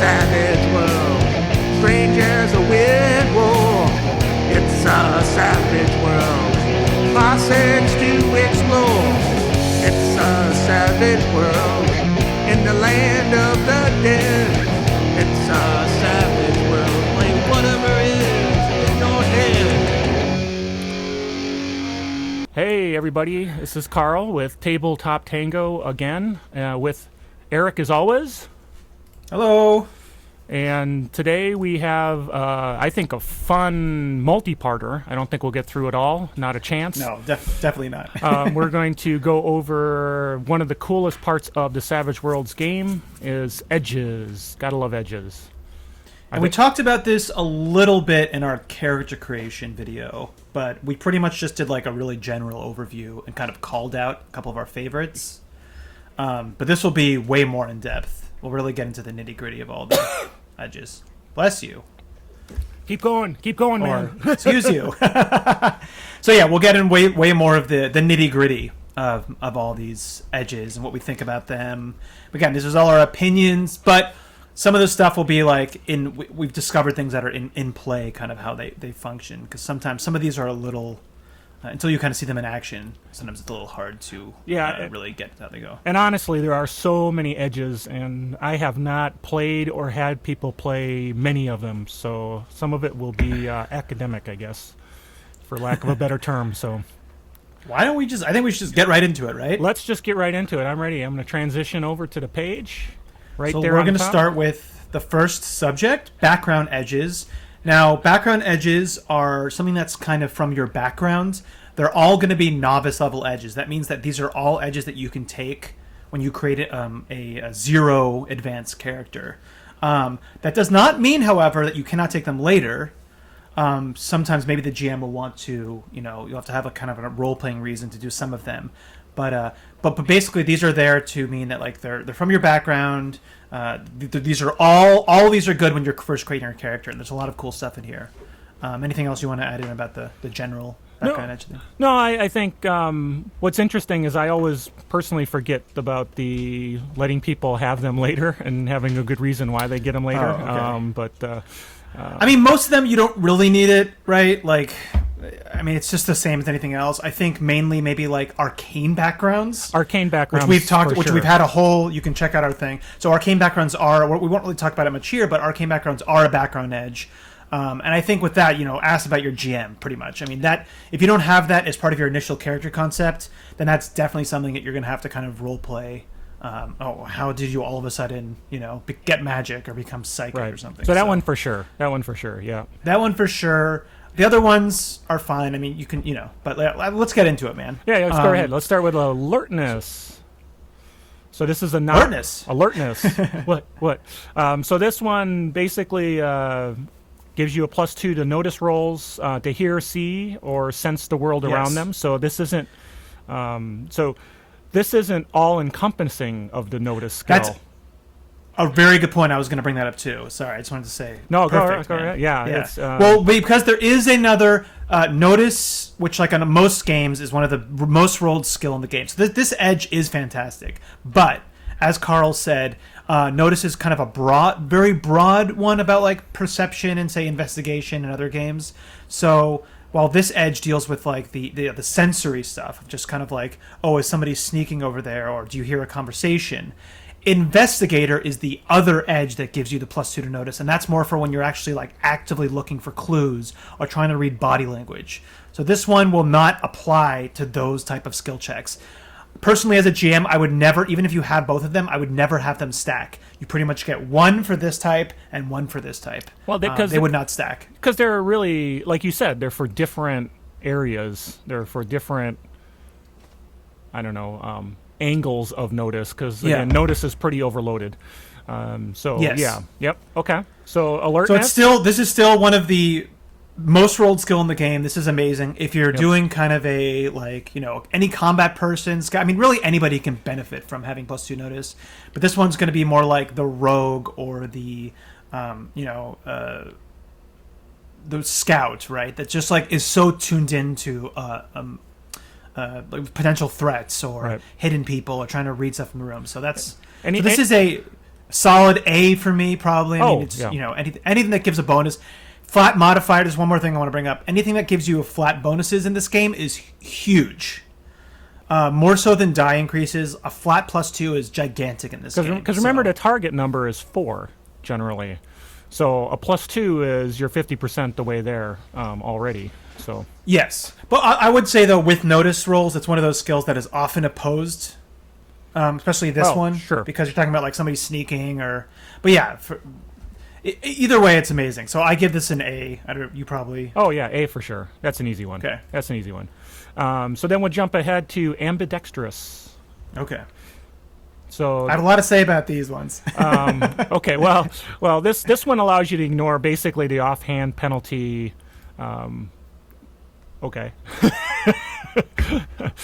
savage world, strange as a weird war. It's a savage world, classics to explore. It's a savage world, in the land of the dead. It's a savage world, like whatever is in your head. Hey everybody, this is Carl with Tabletop Tango again, with Eric as always. Hello. And today we have, I think, a fun multi-parter. I don't think we'll get through it all. Not a chance. No, definitely not. We're going to go over one of the coolest parts of the Savage Worlds game is edges. Gotta love edges. And we talked about this a little bit in our character creation video, but we pretty much just did like a really general overview and kind of called out a couple of our favorites. But this will be way more in depth. We'll really get into the nitty-gritty of all the edges. Bless you. Keep going, man. Excuse you. So yeah, we'll get in way more of the nitty-gritty of all these edges and what we think about them. Again, this is all our opinions, but some of the stuff will be like we've discovered things that are in play, kind of how they function. Because sometimes some of these are a little... until you kind of see them in action, sometimes it's a little hard to really get how they go. And honestly, there are so many edges, and I have not played or had people play many of them, so some of it will be academic, I guess, for lack of a better term. So why don't we I think we should just get right into it, right? Let's just get right into it. I'm ready. I'm going to transition over to the page right so there. So we're going to start with the first subject, background edges. Now, background edges are something that's kind of from your background. They're all going to be novice-level edges. That means that these are all edges that you can take when you create a zero advanced character. That does not mean, however, that you cannot take them later. Sometimes maybe the GM will want to, you'll have to have a kind of a role-playing reason to do some of them. But basically, these are there to mean that like they're from your background. These are all of these are good when you're first creating your character, and there's a lot of cool stuff in here. Anything else you want to add in about the general background edge thing? No, I think what's interesting is I always personally forget about the letting people have them later and having a good reason why they get them later. Oh, okay. I mean, most of them you don't really need it, right? Like, I mean, it's just the same as anything else. I think mainly maybe like arcane backgrounds. Which we've talked, which we've had a whole, you can check out our thing. So arcane backgrounds we won't really talk about it much here, but arcane backgrounds are a background edge. And I think with that, ask about your GM pretty much. I mean, that if you don't have that as part of your initial character concept, then that's definitely something that you're going to have to kind of role play. How did you all of a sudden, get magic or become psychic or something? So that one for sure. Yeah. That one for sure. The other ones are fine. I mean, you can, but let's get into it, man. Yeah, let's go ahead. Let's start with alertness. So this is alertness. What? So this one basically gives you a +2 to notice rolls, to hear, see, or sense the world around them. So this isn't. This isn't all-encompassing of the notice skill. That's a very good point. I was going to bring that up too. Sorry, I just wanted to say. No, perfect, go ahead. Yeah. It's, well, because there is another notice, which like on most games is one of the most rolled skill in the game. So this edge is fantastic. But as Carl said, notice is kind of a very broad one about like perception and say investigation in other games. So while this edge deals with like the sensory stuff, just kind of like, oh, is somebody sneaking over there, or do you hear a conversation? Investigator is the other edge that gives you the +2 to notice, and that's more for when you're actually like actively looking for clues or trying to read body language. So this one will not apply to those type of skill checks. Personally, as a GM, I would never, even if you have both of them, I would never have them stack. You pretty much get one for this type and one for this type. Well, because they would not stack. Because they're really, like you said, they're for different areas. They're for different, angles of notice. Because notice is pretty overloaded. Yes. Yeah. Yep. Okay. So alertness. So this is still one of the most rolled skill in the game. This is amazing. If you're doing kind of a any combat person, really anybody can benefit from having +2 notice. But this one's going to be more like the rogue or the scout, right? That just like is so tuned into potential threats or hidden people or trying to read stuff from the room. So this is a solid A for me, probably. I mean, it's yeah. anything that gives a bonus. Flat modifier. There's one more thing I want to bring up. Anything that gives you a flat bonuses in this game is huge. More so than die increases. A flat +2 is gigantic in this game. Because remember, the target number is 4 generally, so a +2 is you're 50% the way there already. So yes, but I would say though, with notice rolls, it's one of those skills that is often opposed, especially this one. Sure. Because you're talking about like somebody sneaking or. But yeah, either way, it's amazing. So I give this an A. You probably. Oh yeah, A for sure. That's an easy one. Okay. That's an easy one. So then we'll jump ahead to Ambidextrous. Okay. So I have a lot to say about these ones. okay, well, this one allows you to ignore basically the offhand penalty. Okay.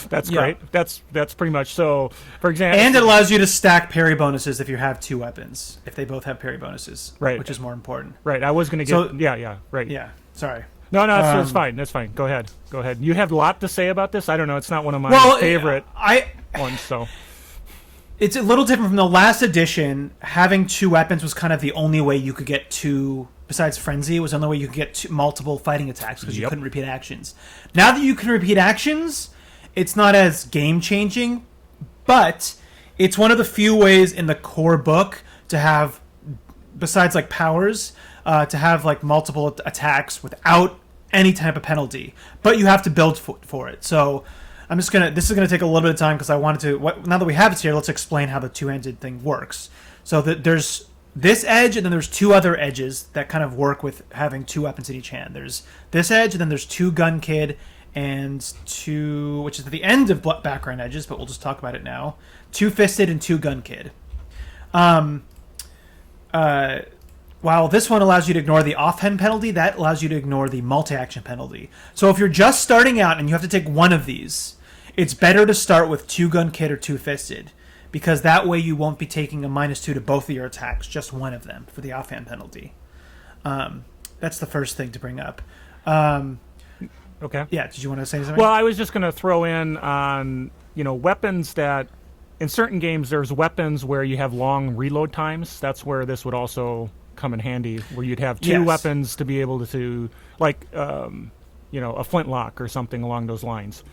That's great. That's pretty much so. For example, and it allows you to stack parry bonuses if you have 2 weapons. If they both have parry bonuses, right, which is more important. Right. I was going to get. Right. Yeah. Sorry. No, it's fine. That's fine. Go ahead. You have a lot to say about this. I don't know. It's not one of my favorite ones. So it's a little different from the last edition. Having 2 weapons was kind of the only way you could get 2. Besides Frenzy, it was the only way you could get multiple fighting attacks because you couldn't repeat actions. Now that you can repeat actions, it's not as game-changing, but it's one of the few ways in the core book to have, besides like powers, to have like multiple attacks without any type of penalty. But you have to build for it. So this is gonna take a little bit of time because I wanted to. Now that we have it here, let's explain how the 2-handed thing works. So there's this edge, and then there's 2 other edges that kind of work with having 2 weapons in each hand. There's this edge, and then there's 2 Gun Kid, and 2, which is at the end of background edges, but we'll just talk about it now. 2 Fisted and 2 Gun Kid. While this one allows you to ignore the offhand penalty, that allows you to ignore the multi-action penalty. So if you're just starting out and you have to take one of these, it's better to start with 2 Gun Kid or 2 Fisted. Because that way you won't be taking a -2 to both of your attacks, just one of them for the offhand penalty. That's the first thing to bring up. okay. Yeah, did you want to say something? Well, I was just going to throw in on weapons that in certain games there's weapons where you have long reload times. That's where this would also come in handy, where you'd have 2 weapons to be able to like a flintlock or something along those lines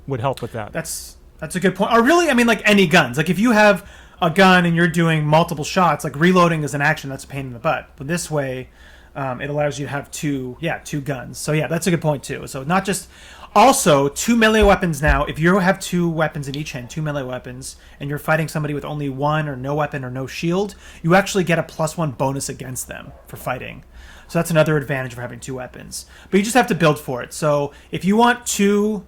would help with that. That's a good point. Or really, I mean, like any guns. Like if you have a gun and you're doing multiple shots, like reloading is an action that's a pain in the butt. But this way, it allows you to have 2 guns. So yeah, that's a good point too. So not just, also 2 melee weapons now. If you have 2 weapons in each hand, 2 melee weapons, and you're fighting somebody with only 1 or no weapon or no shield, you actually get a +1 bonus against them for fighting. So that's another advantage of having 2 weapons. But you just have to build for it. So if you want 2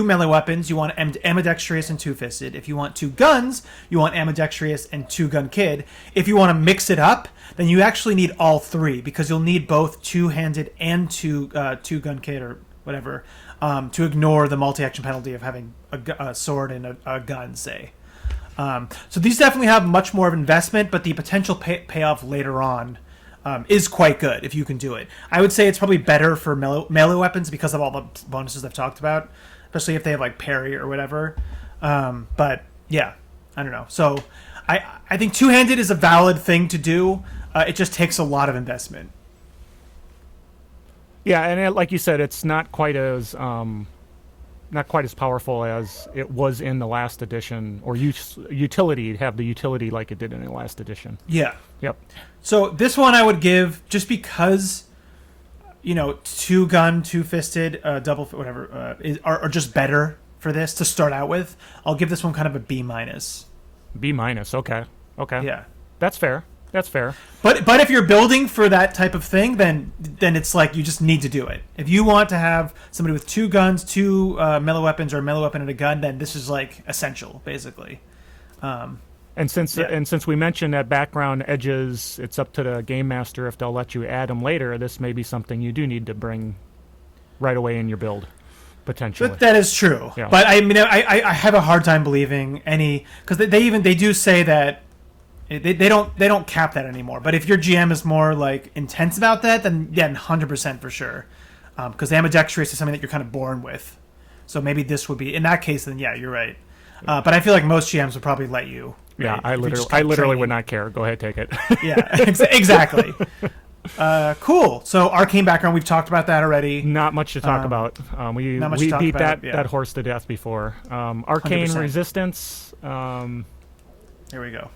melee weapons, you want Ambidextrous and 2 Fisted. If you want 2 guns, you want Ambidextrous and 2 Gun Kid. If you want to mix it up, then you actually need all 3 because you'll need both 2-handed and 2 Gun Kid or whatever to ignore the multi-action penalty of having a sword and a gun, say. So these definitely have much more of investment, but the potential payoff later on is quite good if you can do it. I would say it's probably better for melee weapons because of all the bonuses I've talked about, especially if they have like parry or whatever. But yeah, I don't know. So I think 2-handed is a valid thing to do. It just takes a lot of investment. Yeah, and like you said, it's not quite as powerful as it was in the last edition, or utility have the utility like it did in the last edition. Yeah. Yep. So this one I would give just because, 2 gun, 2 fisted, double whatever are just better for this to start out with. I'll give this one kind of a B-. B-. Okay. Yeah. That's fair. But if you're building for that type of thing, then it's like you just need to do it. If you want to have somebody with 2 guns, 2 melee weapons, or a melee weapon and a gun, then this is like essential, basically. And since we mentioned that background edges, it's up to the game master if they'll let you add them later. This may be something you do need to bring right away in your build, potentially. That is true. Yeah. But I mean, I have a hard time believing any, because they do say that they don't cap that anymore. But if your GM is more like intense about that, then yeah, 100% for sure. Because ambidextrous is something that you're kind of born with. So maybe this would be, in that case, then yeah, you're right. But I feel like most GMs would probably let you Yeah, right? I literally would not care. Go ahead, take it. Yeah, exactly. Cool. So arcane background, we've talked about that already. Not much to talk about. We beat that horse to death before. Arcane 100%. Resistance. There we go.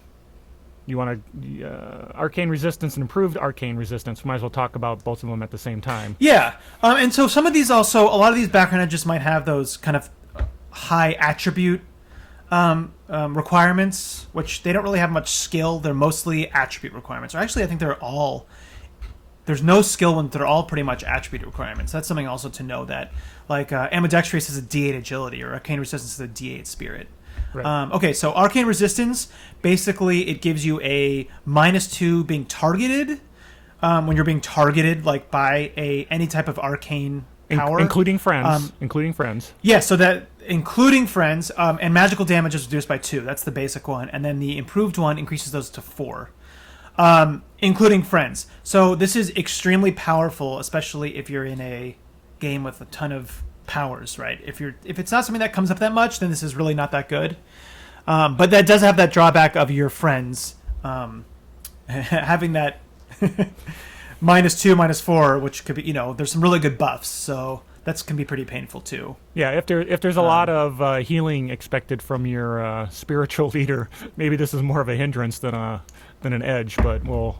You want to Arcane Resistance and improved Arcane Resistance. We might as well talk about both of them at the same time. Yeah, and so some of these also, a lot of these background edges might have those kind of high attribute requirements, which they don't really have much skill. They're mostly attribute requirements. Or actually, I think there's no skill ones. They're all pretty much attribute requirements. That's something also to know that, like Ambidextrous is a D8 agility, or Arcane Resistance is a D8 spirit. Right. Okay, so Arcane Resistance, basically it gives you a -2 being targeted when you're being targeted like by any type of arcane power. Including friends. Including friends. Yeah, so that including friends, and magical damage is reduced by 2. That's the basic one. And then the improved one increases those to 4. Including friends. So this is extremely powerful, especially if you're in a game with a ton of powers, right? If it's not something that comes up that much, then this is really not that good. But that does have that drawback of your friends having that -2, -4, which could be, there's some really good buffs, so that can be pretty painful too. Yeah, if there's a lot of healing expected from your spiritual leader, maybe this is more of a hindrance than an edge, but we'll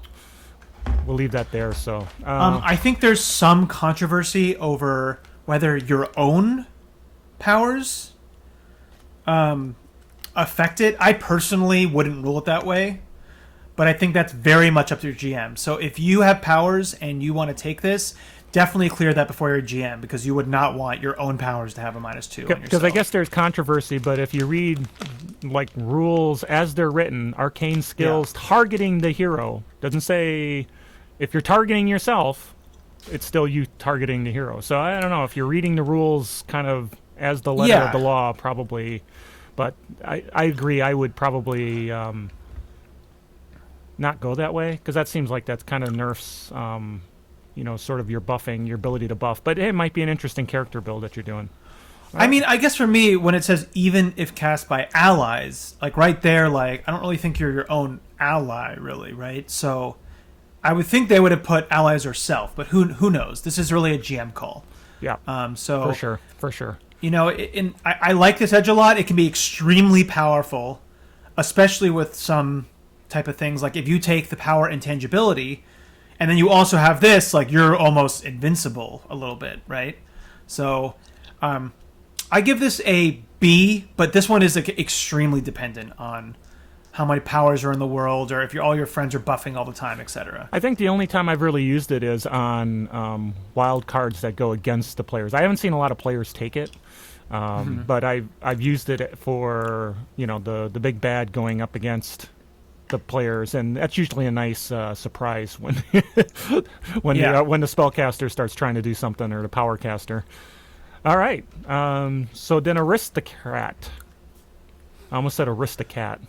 leave that there. So I think there's some controversy over whether your own powers affect it. I personally wouldn't rule it that way, but I think that's very much up to your GM. So if you have powers and you want to take this, definitely clear that before your GM, because you would not want your own powers to have a -2 on because I guess there's controversy, but if you read like rules as they're written, arcane skills targeting the hero doesn't say if you're targeting yourself, it's still you targeting the hero. So I don't know if you're reading the rules kind of as the letter of the law, probably. But I agree. I would probably not go that way, because that seems like that's kind of nerfs, sort of your buffing, your ability to buff. But it might be an interesting character build that you're doing. I mean, I guess for me, when it says even if cast by allies, like right there, like I don't really think you're your own ally, really, right? So I would think they would have put allies or self, but who knows? This is really a GM call. Yeah. So for sure. I like this edge a lot. It can be extremely powerful, especially with some type of things. Like if you take the power intangibility, and then you also have this, like you're almost invincible a little bit, right? So I give this a B, but this one is like extremely dependent on how many powers are in the world, or if all your friends are buffing all the time, etc. I think the only time I've really used it is on wild cards that go against the players. I haven't seen a lot of players take it, but I've used it for the big bad going up against the players, and that's usually a nice surprise when when the spellcaster starts trying to do something, or the power caster. All right, so then Aristocrat. I almost said Aristocat.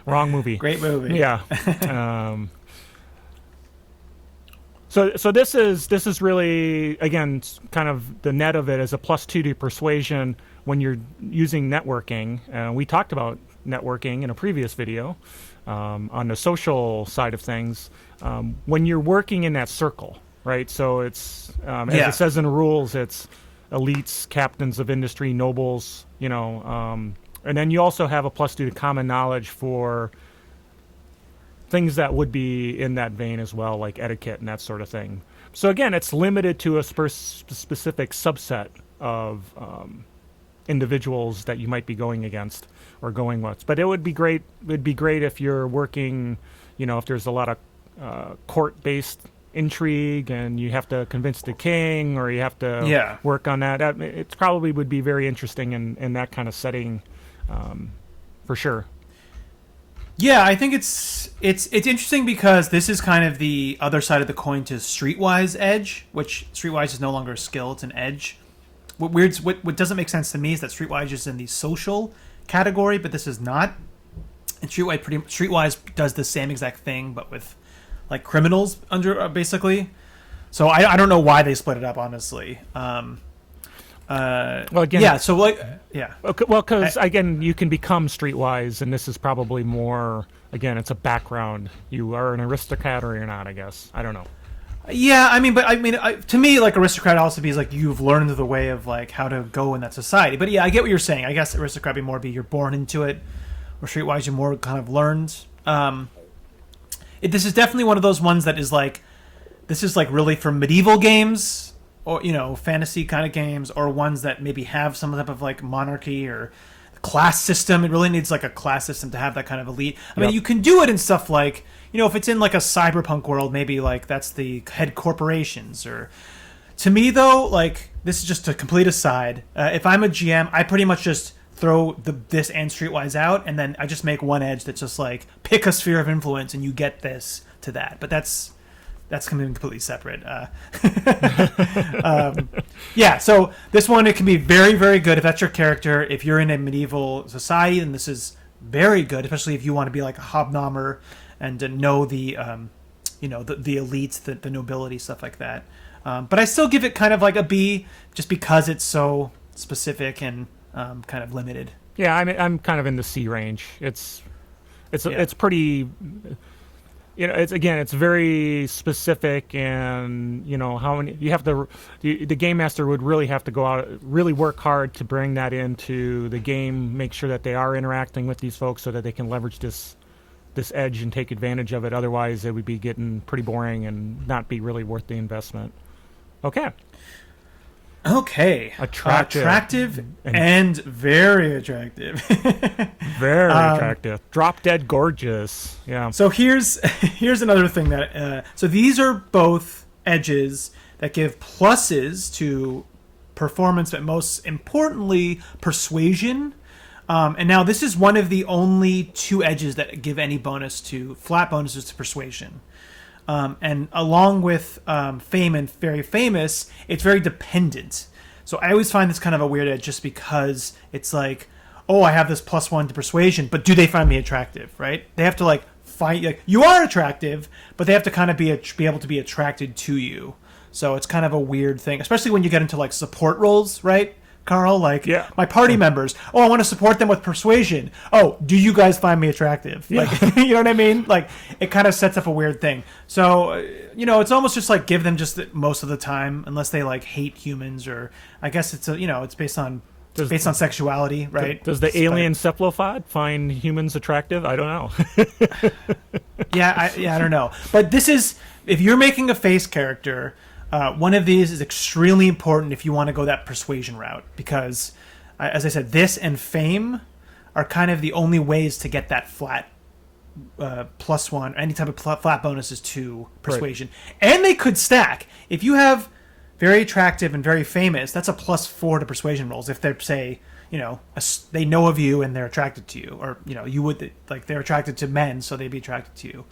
Wrong movie. Great movie. Yeah. So this is really, again, kind of the net of it is a +2 to persuasion when you're using networking. We talked about networking in a previous video on the social side of things. When you're working in that circle, right? So it's as it says in the rules, it's elites, captains of industry, nobles, and then you also have a +2 to common knowledge for things that would be in that vein as well, like etiquette and that sort of thing. So again, it's limited to a specific subset of individuals that you might be going against or going with. But it would be great. It'd be great if you're working, if there's a lot of court-based intrigue and you have to convince the king, or you have to work on that. It probably would be very interesting in that kind of setting. For sure. Yeah, I think it's interesting because this is kind of the other side of the coin to Streetwise edge, which Streetwise is no longer a skill; it's an edge. What doesn't make sense to me is that Streetwise is in the social category, but this is not. And Streetwise does the same exact thing, but with like criminals under basically. So I don't know why they split it up, honestly. Well, again, yeah. So like, yeah. Okay, well, because again, you can become streetwise, and this is probably more. Again, it's a background. You are an aristocrat or you're not. I guess I don't know. Yeah, I mean, to me, like aristocrat also means like you've learned the way of like how to go in that society. But yeah, I get what you're saying. I guess aristocrat be you're born into it, or streetwise you're more kind of learned. This is definitely one of those ones that is like, this is like really for medieval games, or fantasy kind of games, or ones that maybe have some type of like monarchy or class system. It really needs like a class system to have that kind of elite. I mean, you can do it in stuff like, if it's in like a cyberpunk world, maybe like that's the head corporations. Or to me though, like this is just a complete aside. If I'm a GM, I pretty much just throw this and streetwise out, and then I just make one edge that's just like pick a sphere of influence and you get this to that. But that's completely separate. Yeah, so this one, it can be very, very good if that's your character. If you're in a medieval society, then this is very good, especially if you want to be like a hobnobber and to know the elites, the nobility, stuff like that. But I still give it kind of like a B, just because it's so specific and kind of limited. Yeah, I'm kind of in the C range. It's pretty. It's very specific, and how many you have to. The game master would really have to go out, really work hard to bring that into the game, make sure that they are interacting with these folks so that they can leverage this edge and take advantage of it. Otherwise, it would be getting pretty boring and not be really worth the investment. Okay. Attractive and very attractive. Very attractive. Drop dead gorgeous. Yeah. So here's another thing that so these are both edges that give pluses to performance, but most importantly persuasion. And now this is one of the only two edges that give any flat bonuses to persuasion. And along with fame and very famous, it's very dependent. So I always find this kind of a weird edge, just because it's like, oh, I have this +1 to persuasion, but do they find me attractive, right? They have to like find, like, you are attractive, but they have to kind of be able to be attracted to you. So it's kind of a weird thing, especially when you get into like support roles, right, Carl? Like, my party members, oh, I want to support them with persuasion. Oh, do you guys find me attractive? Yeah. Like, you know what I mean? Like, it kind of sets up a weird thing. So, it's almost just like give them just most of the time, unless they like hate humans, or I guess it's it's based on sexuality, right? Does the alien cephalopod find humans attractive? I don't know. I don't know. But this is, if you're making a face character, one of these is extremely important if you want to go that persuasion route, because, as I said, this and fame are kind of the only ways to get that flat +1, any type of flat bonuses to persuasion. Right. And they could stack. If you have very attractive and very famous, that's a +4 to persuasion rolls. If they're, say, they know of you and they're attracted to you, or, you would, like, they're attracted to men, so they'd be attracted to you,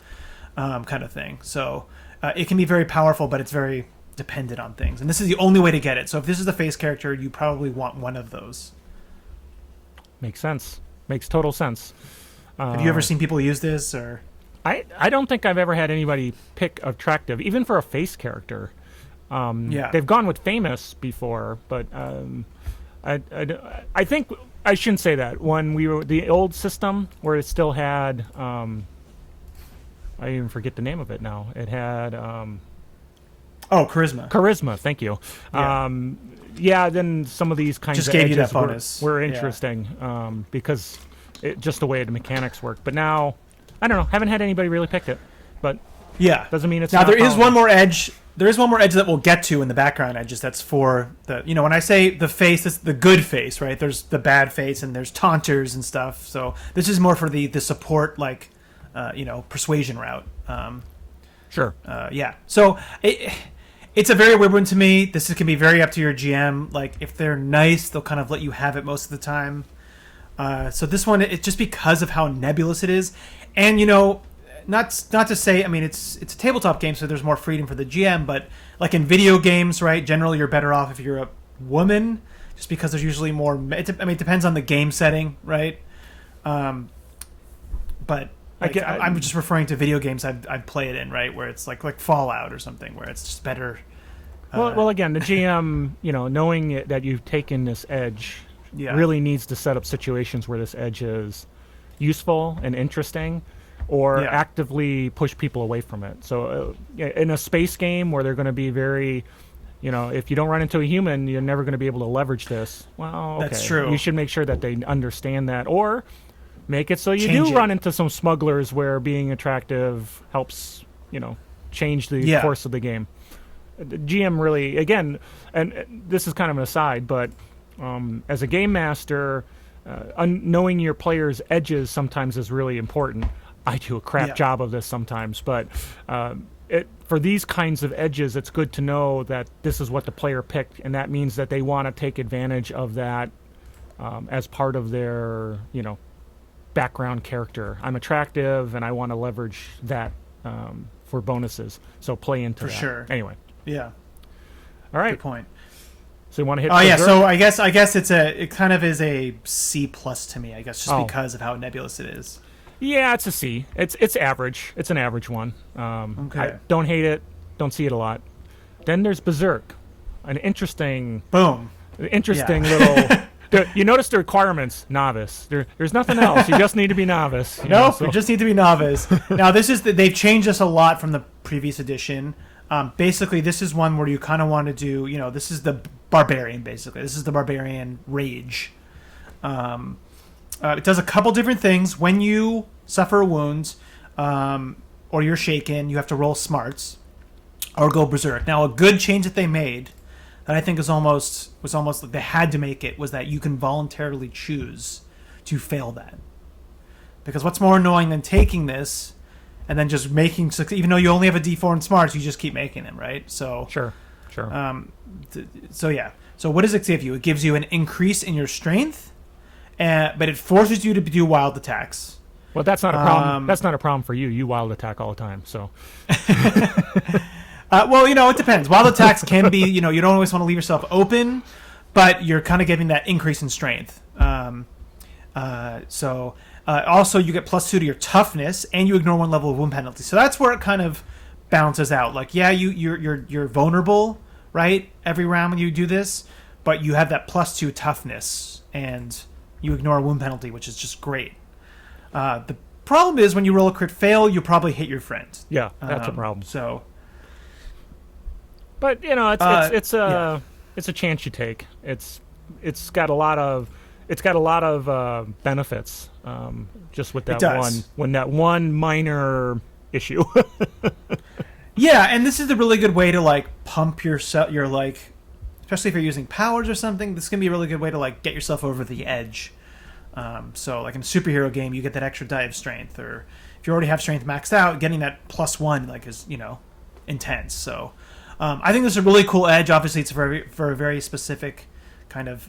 kind of thing. So it can be very powerful, but it's very dependent on things, and this is the only way to get it. So if this is the face character, you probably want one of those. Makes sense. Makes total sense. Have you ever seen people use this? Or I don't think I've ever had anybody pick attractive, even for a face character. They've gone with famous before, but I think I shouldn't say that. When we were the old system where it still had I even forget the name of it now. It had Charisma. Charisma, thank you. Then some of these kinds just of gave you edges that bonus. were interesting, because just the way the mechanics work. But now, I don't know. Haven't had anybody really pick it. But doesn't mean it's now. Not There is one more edge. There is one more edge that we'll get to in the background edges. That's for the when I say the face, it's the good face, right? There's the bad face, and there's taunters and stuff. So this is more for the support, like persuasion route. Sure. So it's a very weird one to me. This can be very up to your GM. Like, if they're nice, they'll kind of let you have it most of the time. So this one, it's just because of how nebulous it is, and not to say, I mean, it's a tabletop game, so there's more freedom for the GM. But like in video games, right? Generally, you're better off if you're a woman, just because there's usually more. It depends on the game setting, right? But like, I'm just referring to video games I'd play it in, right? Where it's like Fallout or something, where it's just better Well, again, the GM, knowing that you've taken this edge, really needs to set up situations where this edge is useful and interesting, or actively push people away from it. So, in a space game where they're going to be very, if you don't run into a human, you're never going to be able to leverage this. Well, okay. That's true. You should make sure that they understand that, or make it so you do run into some smugglers where being attractive helps, change the course of the game. The GM really, again, and this is kind of an aside, but as a game master, knowing your players' edges sometimes is really important. I do a crap job of this sometimes, but for these kinds of edges, it's good to know that this is what the player picked, and that means that they want to take advantage of that as part of their, background character. I'm attractive, and I want to leverage that for bonuses. So play into that. For sure. Anyway. Yeah. All right. Good point. So you want to hit? Oh yeah. So I guess it kind of is a C+ to me. I guess just because of how nebulous it is. Yeah, it's a C. It's average. It's an average one. Okay. I don't hate it. Don't see it a lot. Then there's Berserk, an interesting. Boom. Little. You notice the requirements: novice. There's nothing else. You just need to be novice. You just need to be novice. Now they've changed this a lot from the previous edition. Basically, this is one where you kind of want to do. This is the barbarian. Basically, this is the barbarian rage. It does a couple different things. When you suffer a wound, or you're shaken, you have to roll smarts, or go berserk. Now, a good change that they made, that I think was almost like they had to make it, was that you can voluntarily choose to fail that. Because what's more annoying than taking this and then just making, even though you only have a D4 in smarts, you just keep making them, right? So sure. So what does it give you? It gives you an increase in your strength. But it forces you to do wild attacks. Well, that's not a problem. That's not a problem for you. You wild attack all the time. So, it depends. Wild attacks can be, you don't always want to leave yourself open, but you're kind of getting that increase in strength. Also, you get +2 to your toughness, and you ignore 1 level of wound penalty. So that's where it kind of balances out. Like, you're vulnerable, right? Every round when you do this, but you have that +2 toughness, and you ignore a wound penalty, which is just great. The problem is when you roll a crit fail, you probably hit your friend. Yeah, that's a problem. So, but it's a chance you take. It's got a lot of benefits. Just with that one minor issue. Yeah, and this is a really good way to pump yourself. Especially if you're using powers or something, this can be a really good way to get yourself over the edge. So in a superhero game, you get that extra die of strength, or if you already have strength maxed out, getting that +1 is intense. So I think this is a really cool edge. Obviously, it's for a very specific kind of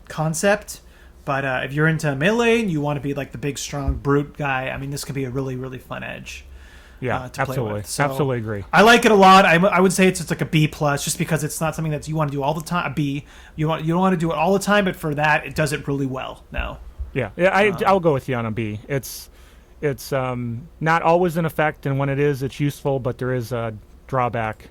concept. But if you're into melee and you want to be the big strong brute guy, this could be a really really fun edge. Yeah, to absolutely. play with. So absolutely agree. I like it a lot. I would say it's like a B+, just because it's not something that you want to do all the time. A B, you don't want to do it all the time, but for that, it does it really well now. Yeah. I'll go with you on a B. It's not always in effect, and when it is, it's useful, but there is a drawback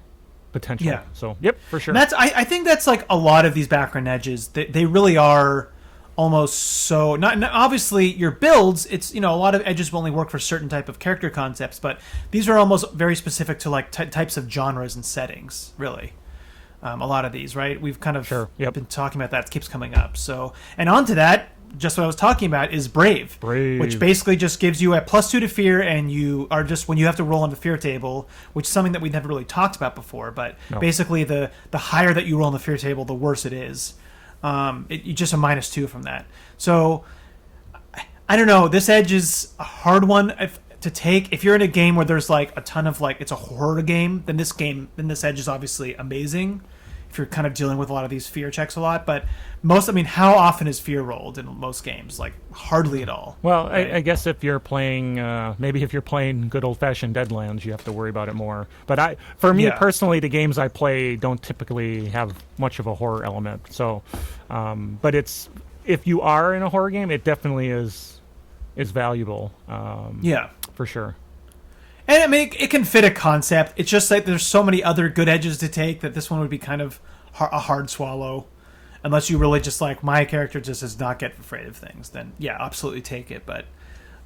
potential. Yeah. So, yep, for sure. And I think that's a lot of these background edges. They really are almost so not obviously your builds, it's a lot of edges will only work for certain type of character concepts, but these are almost very specific to types of genres and settings, really. A lot of these, right? We've kind of been talking about that. It keeps coming up. So, and onto that, just what I was talking about is Brave, which basically just gives you a +2 to fear, and you are just, when you have to roll on the fear table, which is something that we never really talked about before, but basically the higher that you roll on the fear table, the worse it is. You just a -2 from that. So I don't know. This edge is a hard one to take. If you're in a game where there's a ton of it's a horror game, then this edge is obviously amazing. If you're kind of dealing with a lot of these fear checks a lot, but how often is fear rolled in most games? Hardly at all. Well, right? I guess if you're playing, maybe if you're playing good old-fashioned Deadlands, you have to worry about it more. But for me personally, the games I play don't typically have much of a horror element. So, but if you are in a horror game, it definitely is valuable. For sure. And I mean, it can fit a concept. It's just like there's so many other good edges to take that this one would be kind of a hard swallow. Unless you really just like, my character just does not get afraid of things, then yeah, absolutely take it. But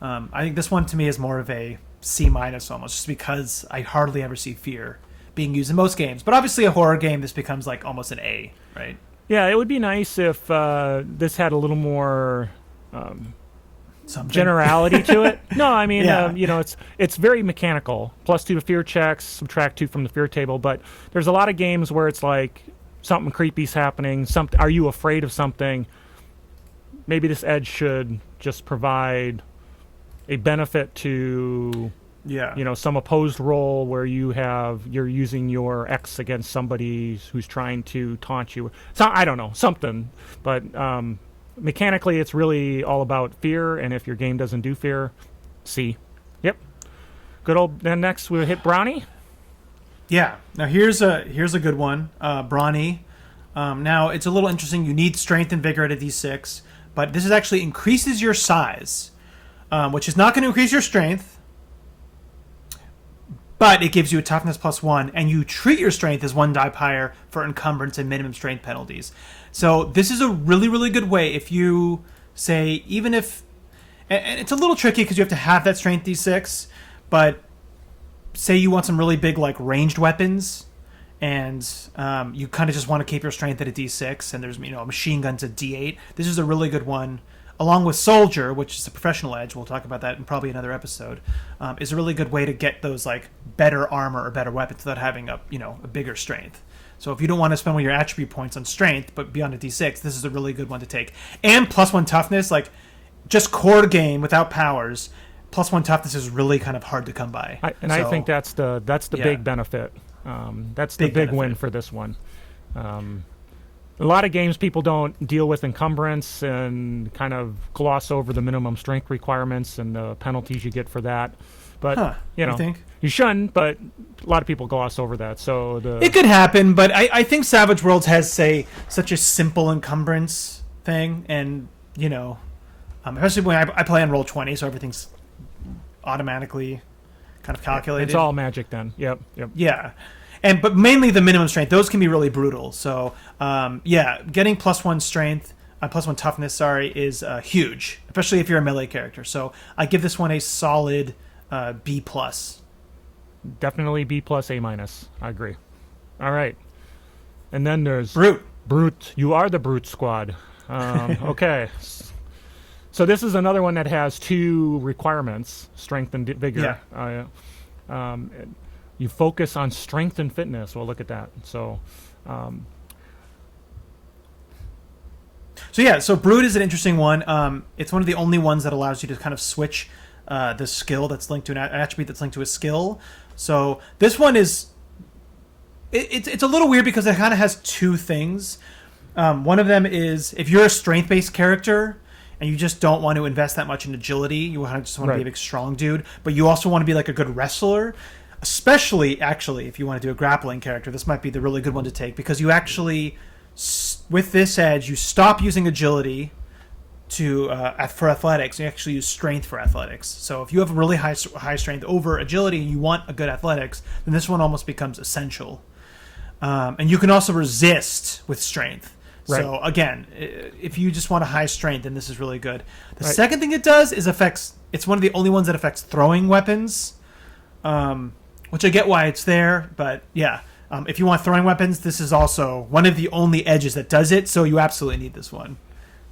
I think this one to me is more of a C- almost, just because I hardly ever see fear being used in most games. But obviously a horror game, this becomes like almost an A, right? Yeah, it would be nice if this had a little more generality to it. No, I mean, yeah. It's very mechanical. +2 to fear checks, subtract 2 from the fear table. But there's a lot of games where it's like something creepy's happening. Are you afraid of something? Maybe this edge should just provide a benefit to some opposed roll where you're using your X against somebody who's trying to taunt you. So I don't know, something. But mechanically, it's really all about fear, and if your game doesn't do fear, C. Yep. Good old. Then next we'll hit Brawny. Yeah. Now here's a good one. Brawny. Now it's a little interesting. You need strength and vigor at a D6, but this is actually increases your size, which is not going to increase your strength, but it gives you a toughness +1, and you treat your strength as 1 die higher for encumbrance and minimum strength penalties. So this is a really, really good way if you say, even if, and it's a little tricky because you have to have that strength D6, but say you want some really big like ranged weapons, and you kind of just want to keep your strength at a D6, and there's machine guns at D8. This is a really good one, along with Soldier, which is a professional edge. We'll talk about that in probably another episode. Is a really good way to get those like better armor or better weapons without having a bigger strength. So if you don't want to spend one of your attribute points on strength, but be on a D6, this is a really good one to take. And +1 toughness, like just core game without powers. +1 toughness is really kind of hard to come by. I think that's the big benefit. That's the big win for this one. A lot of games people don't deal with encumbrance and kind of gloss over the minimum strength requirements and the penalties you get for that. But you think? You shouldn't, but a lot of people gloss over that. So it could happen, but I think Savage Worlds has such a simple encumbrance thing, and especially when I play on Roll20, so everything's automatically kind of calculated. It's all magic then. Yep. Yeah. But mainly the minimum strength, those can be really brutal. So, getting +1 strength, +1 toughness, is huge, especially if you're a melee character. So I give this one a solid B+. Definitely B+, A-. I agree. All right. And then there's Brute. You are the Brute squad. Okay. So this is another one that has 2 requirements, strength and vigor. Yeah. You focus on strength and fitness. Well, look at that. So Brute is an interesting one. It's one of the only ones that allows you to kind of switch the skill that's linked to an attribute that's linked to a skill. So this one is it's a little weird because it kind of has 2 things. One of them is if you're a strength-based character and you just don't want to invest that much in agility, you just want to be a big strong dude, but you also want to be like a good wrestler. Especially, actually, if you want to do a grappling character, this might be the really good one to take, because you actually, with this edge, you stop using agility for athletics. You actually use strength for athletics. So if you have a really high strength over agility and you want a good athletics, then this one almost becomes essential. And you can also resist with strength. Right. So again, if you just want a high strength, then this is really good. The second thing it does is it's one of the only ones that affects throwing weapons. Which I get why it's there, but yeah, if you want throwing weapons, this is also one of the only edges that does it, so you absolutely need this one.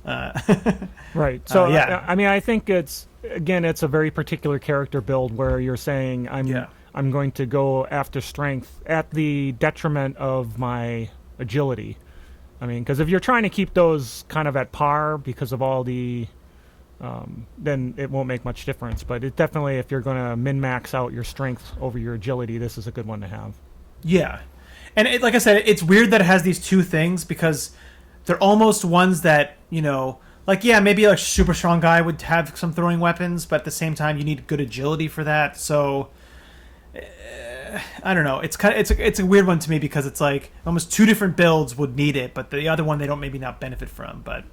Right. So, I think it's a very particular character build where you're saying, I'm going to go after strength at the detriment of my agility. I mean, because if you're trying to keep those kind of at par because of all the... then it won't make much difference. But it definitely, if you're going to min-max out your strength over your agility, this is a good one to have. Yeah. And like I said, it's weird that it has these 2 things because they're almost ones that, maybe a super strong guy would have some throwing weapons, but at the same time, you need good agility for that. So, I don't know. It's a weird one to me because it's like almost 2 different builds would need it, but the other one they don't maybe not benefit from. But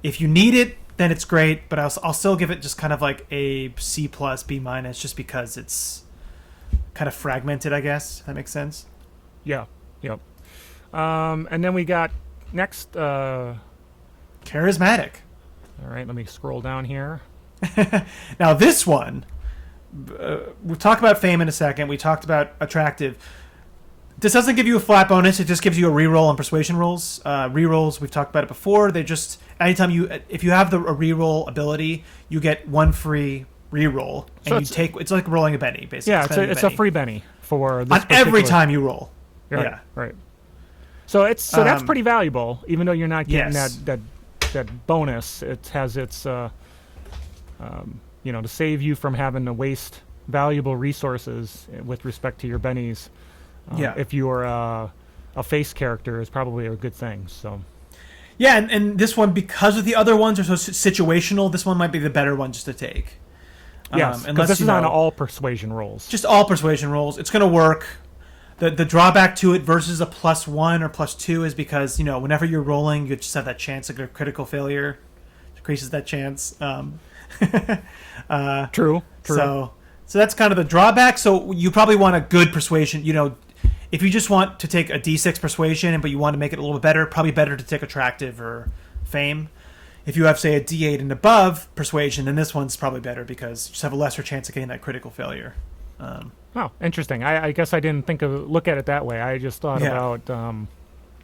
if you need it, then it's great. But I'll still give it just kind of like a C+, B-, just because it's kind of fragmented, I guess. If that makes sense. Yeah. Yep. And then we got next. Charismatic. All right, let me scroll down here. Now this one, we'll talk about fame in a second. We talked about attractive. This doesn't give you a flat bonus. It just gives you a reroll on persuasion rolls. Rerolls, we've talked about it before. They just anytime if you have a reroll ability, you get one free reroll, and it's like rolling a Benny, basically. Yeah, it's a free Benny for this on every time you roll. Right, yeah, right. So that's pretty valuable, even though you're not getting that bonus. It has its to save you from having to waste valuable resources with respect to your bennies. If you're a face character, is probably a good thing. So, yeah, and this one, because of the other ones are so situational, this one might be the better one just to take. Yes, because this is on all persuasion rolls. Just all persuasion rolls. It's going to work. The drawback to it versus a +1 or +2 is because whenever you're rolling, you just have that chance of a critical failure. It increases that chance. True. So that's kind of the drawback. So you probably want a good persuasion. If you just want to take a D6 persuasion, but you want to make it a little bit better, probably better to take attractive or fame. If you have, say, a D8 and above persuasion, then this one's probably better because you just have a lesser chance of getting that critical failure. Oh, interesting. I guess I didn't look at it that way. I just thought about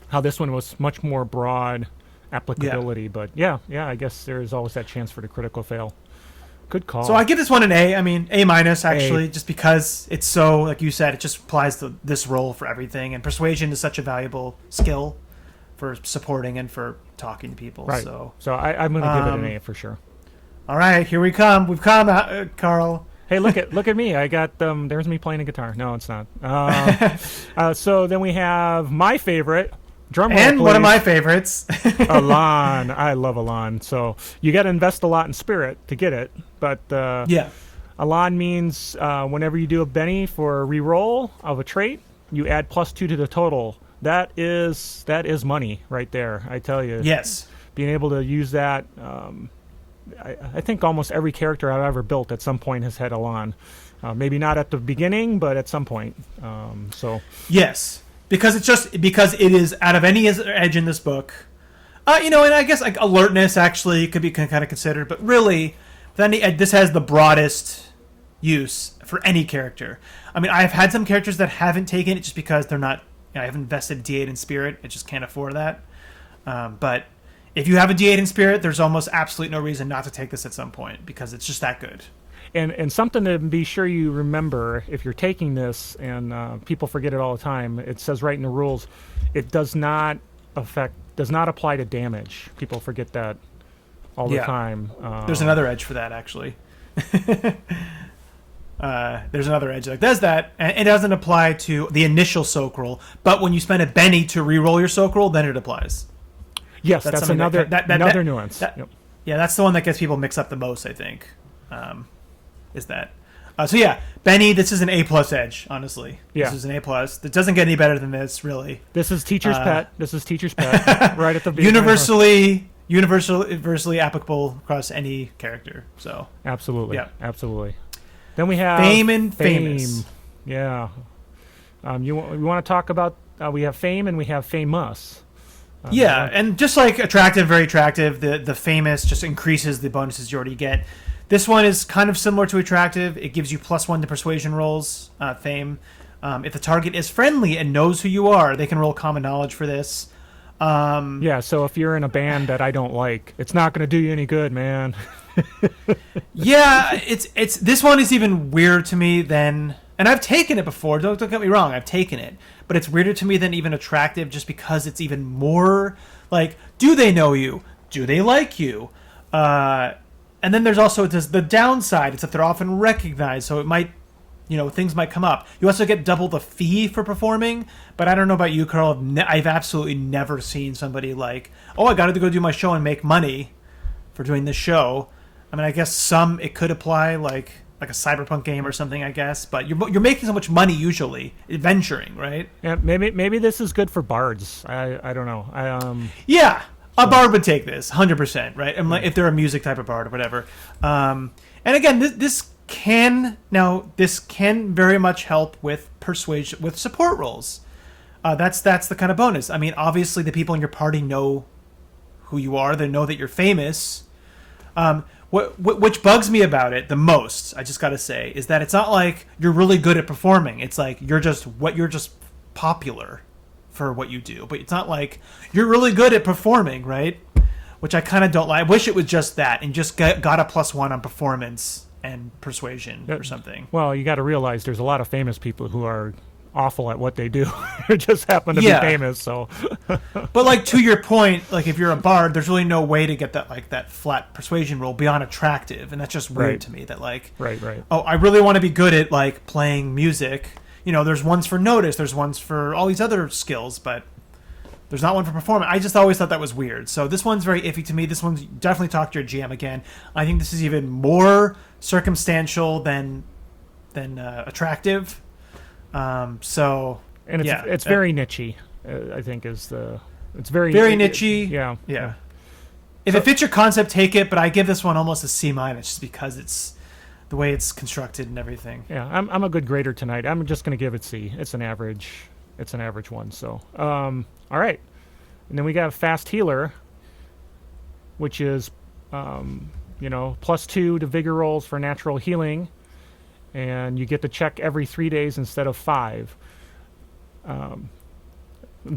how this one was much more broad applicability. But yeah, I guess there's always that chance for the critical fail. Good call. So I give this one an A. I mean, A- actually, just because it's so, like you said, it just applies to this role for everything. And persuasion is such a valuable skill for supporting and for talking to people. Right. So I'm going to give it an A for sure. All right, here we come. We've come, Carl. Hey, look at me. I got there's me playing a guitar. No, it's not. So then we have my favorite drum roll, and please. One of my favorites, Elan. I love Elan. So you got to invest a lot in spirit to get it, but Elan means whenever you do a Benny for a reroll of a trait, you add +2 to the total. That is money right there. I tell you. Yes. Being able to use that. I think almost every character I've ever built at some point has had Elan. Maybe not at the beginning, but at some point. Yes, because it is out of any edge in this book. And I guess like alertness actually could be kind of considered, but really, then this has the broadest use for any character. I mean, I've had some characters that haven't taken it just because they're not. I haven't invested D8 in spirit. I just can't afford that. But if you have a D8 in spirit, there's almost absolutely no reason not to take this at some point because it's just that good. And something to be sure you remember if you're taking this, and people forget it all the time. It says right in the rules, it does not apply to damage. People forget that all the time. There's another edge for that actually. There's another edge that does that, and it doesn't apply to the initial soak roll. But when you spend a Benny to re-roll your soak roll, then it applies. Yes, that's another nuance. Yeah, that's the one that gets people mixed up the most, I think. Is that? So yeah, Benny, this is an A+ edge, honestly. Yeah. This is an A+. It doesn't get any better than this, really. This is teacher's pet. This is teacher's pet. Right at the beginning. Universally applicable across any character. So absolutely. Yeah. Absolutely. Then we have fame and famous. Yeah. You want to talk about? We have fame and we have famous. And just like attractive, very attractive, the famous just increases the bonuses you already get. This one is kind of similar to attractive. It gives you +1 to persuasion rolls, fame. If the target is friendly and knows who you are, they can roll common knowledge for this. So if you're in a band that I don't like, it's not going to do you any good, man. Yeah, it's this one is even weirder to me than, and I've taken it before. Don't get me wrong, I've taken it, but it's weirder to me than even attractive, just because it's even more like, do they know you? Do they like you? And then there's also the downside. It's that they're often recognized, so it might, things might come up. You also get double the fee for performing, but I don't know about you, Carl. I've absolutely never seen somebody like, oh, I got to go do my show and make money for doing this show. I mean, I guess it could apply like a cyberpunk game or something, I guess. But you're making so much money usually adventuring, right? Yeah, maybe this is good for bards. I don't know. Yeah, A bard would take this 100%, right? And like, if they're a music type of bard or whatever. And again, this can very much help with persuasion, with support rolls. That's the kind of bonus. I mean, obviously the people in your party know who you are. They know that you're famous. Which bugs me about it the most, I just got to say, is that it's not like you're really good at performing. It's like you're just popular for what you do. But it's not like you're really good at performing, right? Which I kind of don't like. I wish it was just that and just got a +1 on performance and persuasion or something. Well, you got to realize there's a lot of famous people who are awful at what they do. They just happen to be famous, so. But like, to your point, like if you're a bard, there's really no way to get that flat persuasion roll beyond attractive, and that's just weird to me. That like, right. Oh, I really want to be good at like playing music. You know, there's ones for notice, there's ones for all these other skills, but there's not one for performance. I just always thought that was weird. So this one's very iffy to me. This one's definitely talk to your GM again. I think this is even more circumstantial than attractive. So and it's very niche-y. I think it's very niche-y. Yeah. If it fits your concept, take it. But I give this one almost a C- just because it's the way it's constructed and everything. Yeah, I'm a good grader tonight. I'm just going to give it C. It's an average one. So all right, and then we got a fast healer, which is +2 to vigor rolls for natural healing. And you get to check every 3 days instead of 5.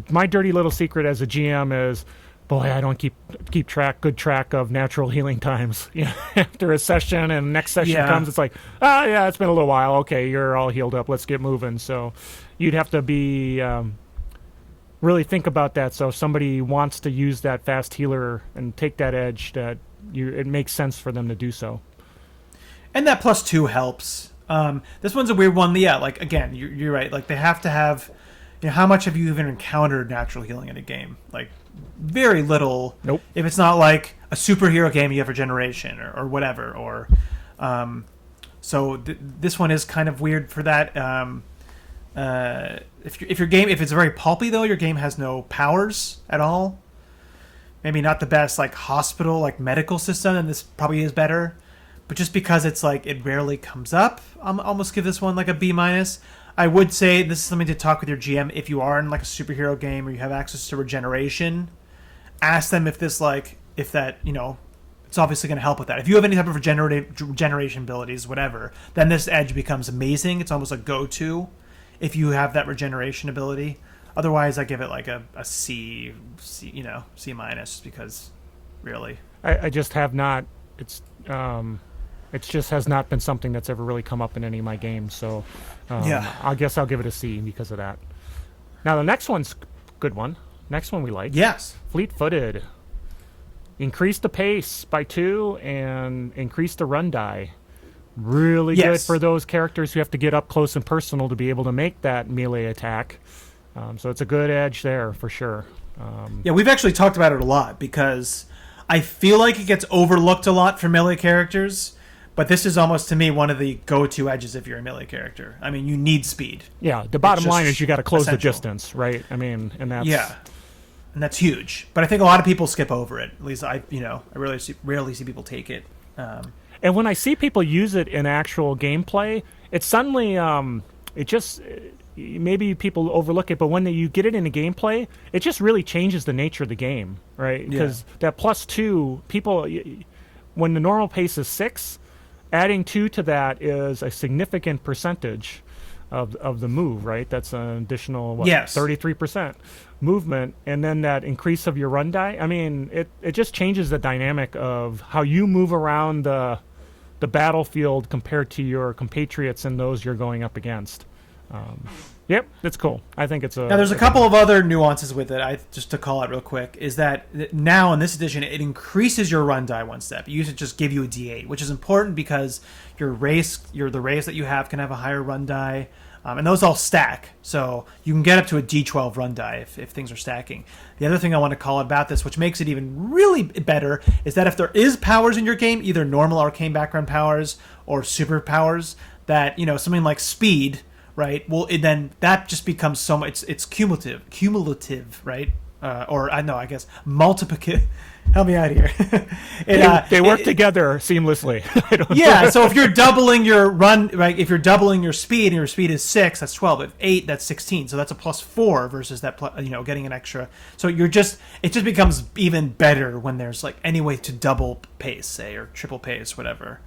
My dirty little secret as a GM is, boy, I don't keep good track of natural healing times. After a session and next session comes, it's like, it's been a little while. Okay, you're all healed up. Let's get moving. So you'd have to be really think about that. So if somebody wants to use that fast healer and take that edge, it makes sense for them to do so. And that +2 helps. This one's a weird one. Yeah, like again, you're right. Like they have to have, how much have you even encountered natural healing in a game? Like very little. Nope. If it's not like a superhero game, you have regeneration or whatever. Or so this one is kind of weird for that. If your game, if it's very pulpy though, your game has no powers at all. Maybe not the best like hospital, like medical system, and this probably is better. But just because it's like it rarely comes up, I'm almost give this one like a B-. I would say this is something to talk with your GM if you are in like a superhero game or you have access to regeneration. Ask them if it's obviously going to help with that. If you have any type of regeneration abilities, whatever, then this edge becomes amazing. It's almost a go-to if you have that regeneration ability. Otherwise, I give it like a C, C-, because really, I just have not. It just has not been something that's ever really come up in any of my games. So I guess I'll give it a C because of that. Now the next one's a good one. Next one we like. Yes. Fleet-footed. Increase the pace by 2 and increase the run die. Really good for those characters who have to get up close and personal to be able to make that melee attack. So it's a good edge there for sure. We've actually talked about it a lot because I feel like it gets overlooked a lot for melee characters, but this is almost, to me, one of the go-to edges if you're a melee character. I mean, you need speed. Yeah, the bottom line is you got to close the distance, right? I mean, and that's... Yeah, and that's huge. But I think a lot of people skip over it. At least I rarely see people take it. And when I see people use it in actual gameplay, it's suddenly... maybe people overlook it, but when you get it in a gameplay, it just really changes the nature of the game, right? Because that +2, people, when the normal pace is 6, adding 2 to that is a significant percentage of the move, right? That's an additional 33% movement, and then that increase of your run die. I mean, it just changes the dynamic of how you move around the battlefield compared to your compatriots and those you're going up against. Yep, it's cool. I think it's a... Now, there's a couple of other nuances with it, just to call out real quick, is that now in this edition, it increases your run die 1 step. It used to just give you a D8, which is important because the race that you have can have a higher run die, and those all stack. So you can get up to a D12 run die if things are stacking. The other thing I want to call about this, which makes it even really better, is that if there is powers in your game, either normal arcane background powers or superpowers, that, something like speed... Right. Well, then that just becomes so much. It's cumulative, right? I guess multiplicative. Help me out here. They work together seamlessly. Yeah, so if you're doubling your run, right? If you're doubling your speed and your speed is 6, that's 12. If 8, that's 16. So that's a +4 versus that, getting an extra. So it just becomes even better when there's like any way to double pace, say, or triple pace, whatever.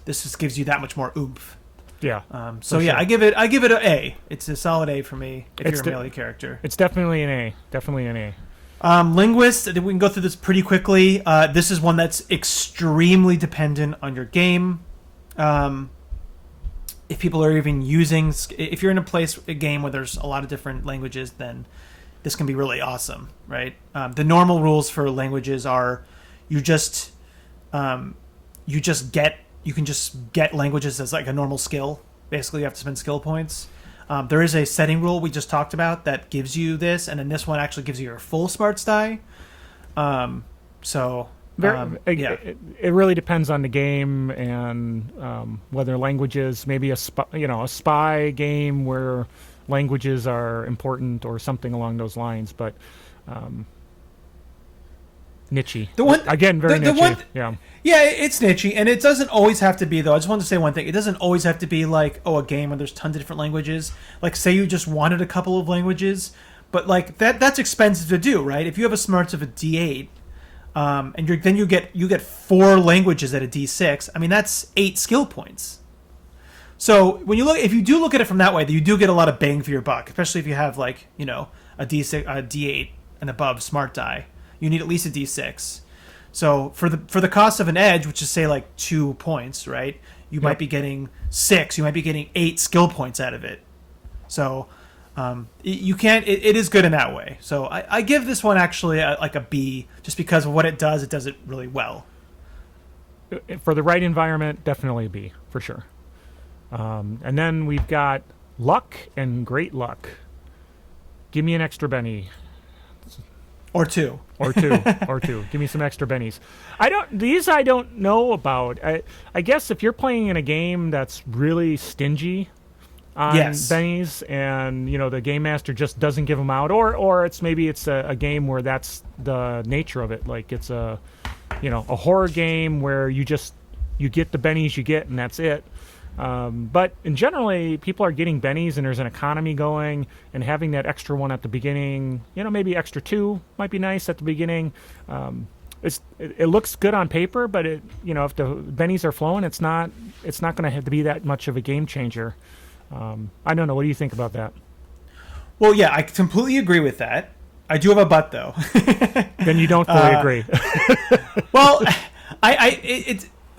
This just gives you that much more oomph. Yeah. So yeah, sure. I give it an A. It's a solid A for me if you're a melee character. It's definitely an A. Definitely an A. Linguist, we can go through this pretty quickly. This is one that's extremely dependent on your game. If people are even using... If you're in a game where there's a lot of different languages, then this can be really awesome, right? The normal rules for languages are you can just get languages as like a normal skill. Basically, you have to spend skill points. There is a setting rule we just talked about that gives you this, and then this one actually gives you your full smarts die. Yeah. It really depends on the game and whether languages, maybe a spy game where languages are important or something along those lines, but niche-y. Very niche-y. Yeah, it's niche-y, and it doesn't always have to be, though. I just wanted to say one thing. It doesn't always have to be like, a game where there's tons of different languages. Like, say you just wanted a couple of languages, but like that's expensive to do, right? If you have a smarts of a D8, and you get 4 languages at a D6, I mean, that's 8 skill points. So if you do look at it from that way, you do get a lot of bang for your buck, especially if you have like, a D6, a D8 and above smart die. You need at least a D6. So for the cost of an edge, which is say like 2 points, right? You might be getting 6. You might be getting 8 skill points out of it. So you can't. It is good in that way. So I give this one actually like a B, just because of what it does. It does it really well. For the right environment, definitely a B for sure. And then we've got luck and great luck. Give me an extra Benny. Or two. Give me some extra bennies. I don't know about. I guess if you're playing in a game that's really stingy on bennies, and the game master just doesn't give them out, or it's a game where that's the nature of it. Like it's a horror game where you get the bennies you get and that's it. But generally, people are getting bennies, and there's an economy going, and having that extra one at the beginning, maybe extra 2 might be nice at the beginning. It looks good on paper, but if the bennies are flowing, it's not going to have to be that much of a game changer. I don't know. What do you think about that? Well, yeah, I completely agree with that. I do have a but, though. Then you don't fully agree. Well,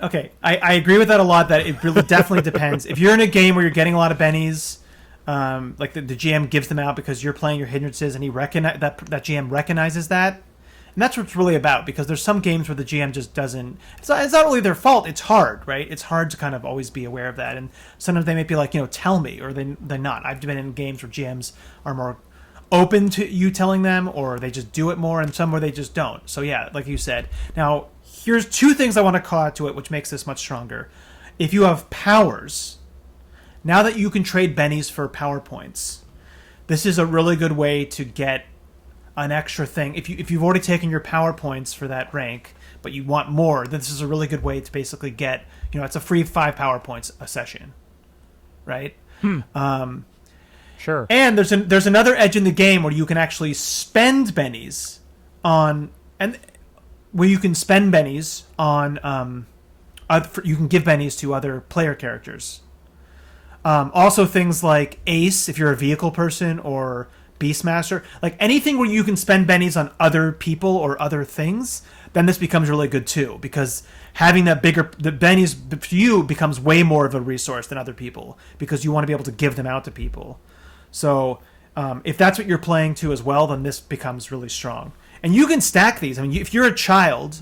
Okay, I agree with that a lot, that it really definitely depends. If you're in a game where you're getting a lot of bennies, like the GM gives them out because you're playing your hindrances, and that GM recognizes that, and that's what it's really about, because there's some games where the GM just doesn't... It's not really their fault. It's hard, right? It's hard to kind of always be aware of that, and sometimes they may be like, tell me, or they're not. I've been in games where GMs are more open to you telling them, or they just do it more, and some where they just don't. So yeah, like you said. Now, here's 2 things I want to call out to it, which makes this much stronger. If you have powers, now that you can trade bennies for power points, this is a really good way to get an extra thing. If you've already taken your power points for that rank, but you want more, then this is a really good way to basically get, it's a free 5 power points a session, right? Sure. And there's another edge in the game where you can actually spend bennies on... where you can spend bennies on, you can give bennies to other player characters. Also things like Ace, if you're a vehicle person, or Beastmaster, like anything where you can spend bennies on other people or other things, then this becomes really good too, because having the bennies for you becomes way more of a resource than other people, because you want to be able to give them out to people. So if that's what you're playing to as well, then this becomes really strong. And you can stack these. I mean, if you're a child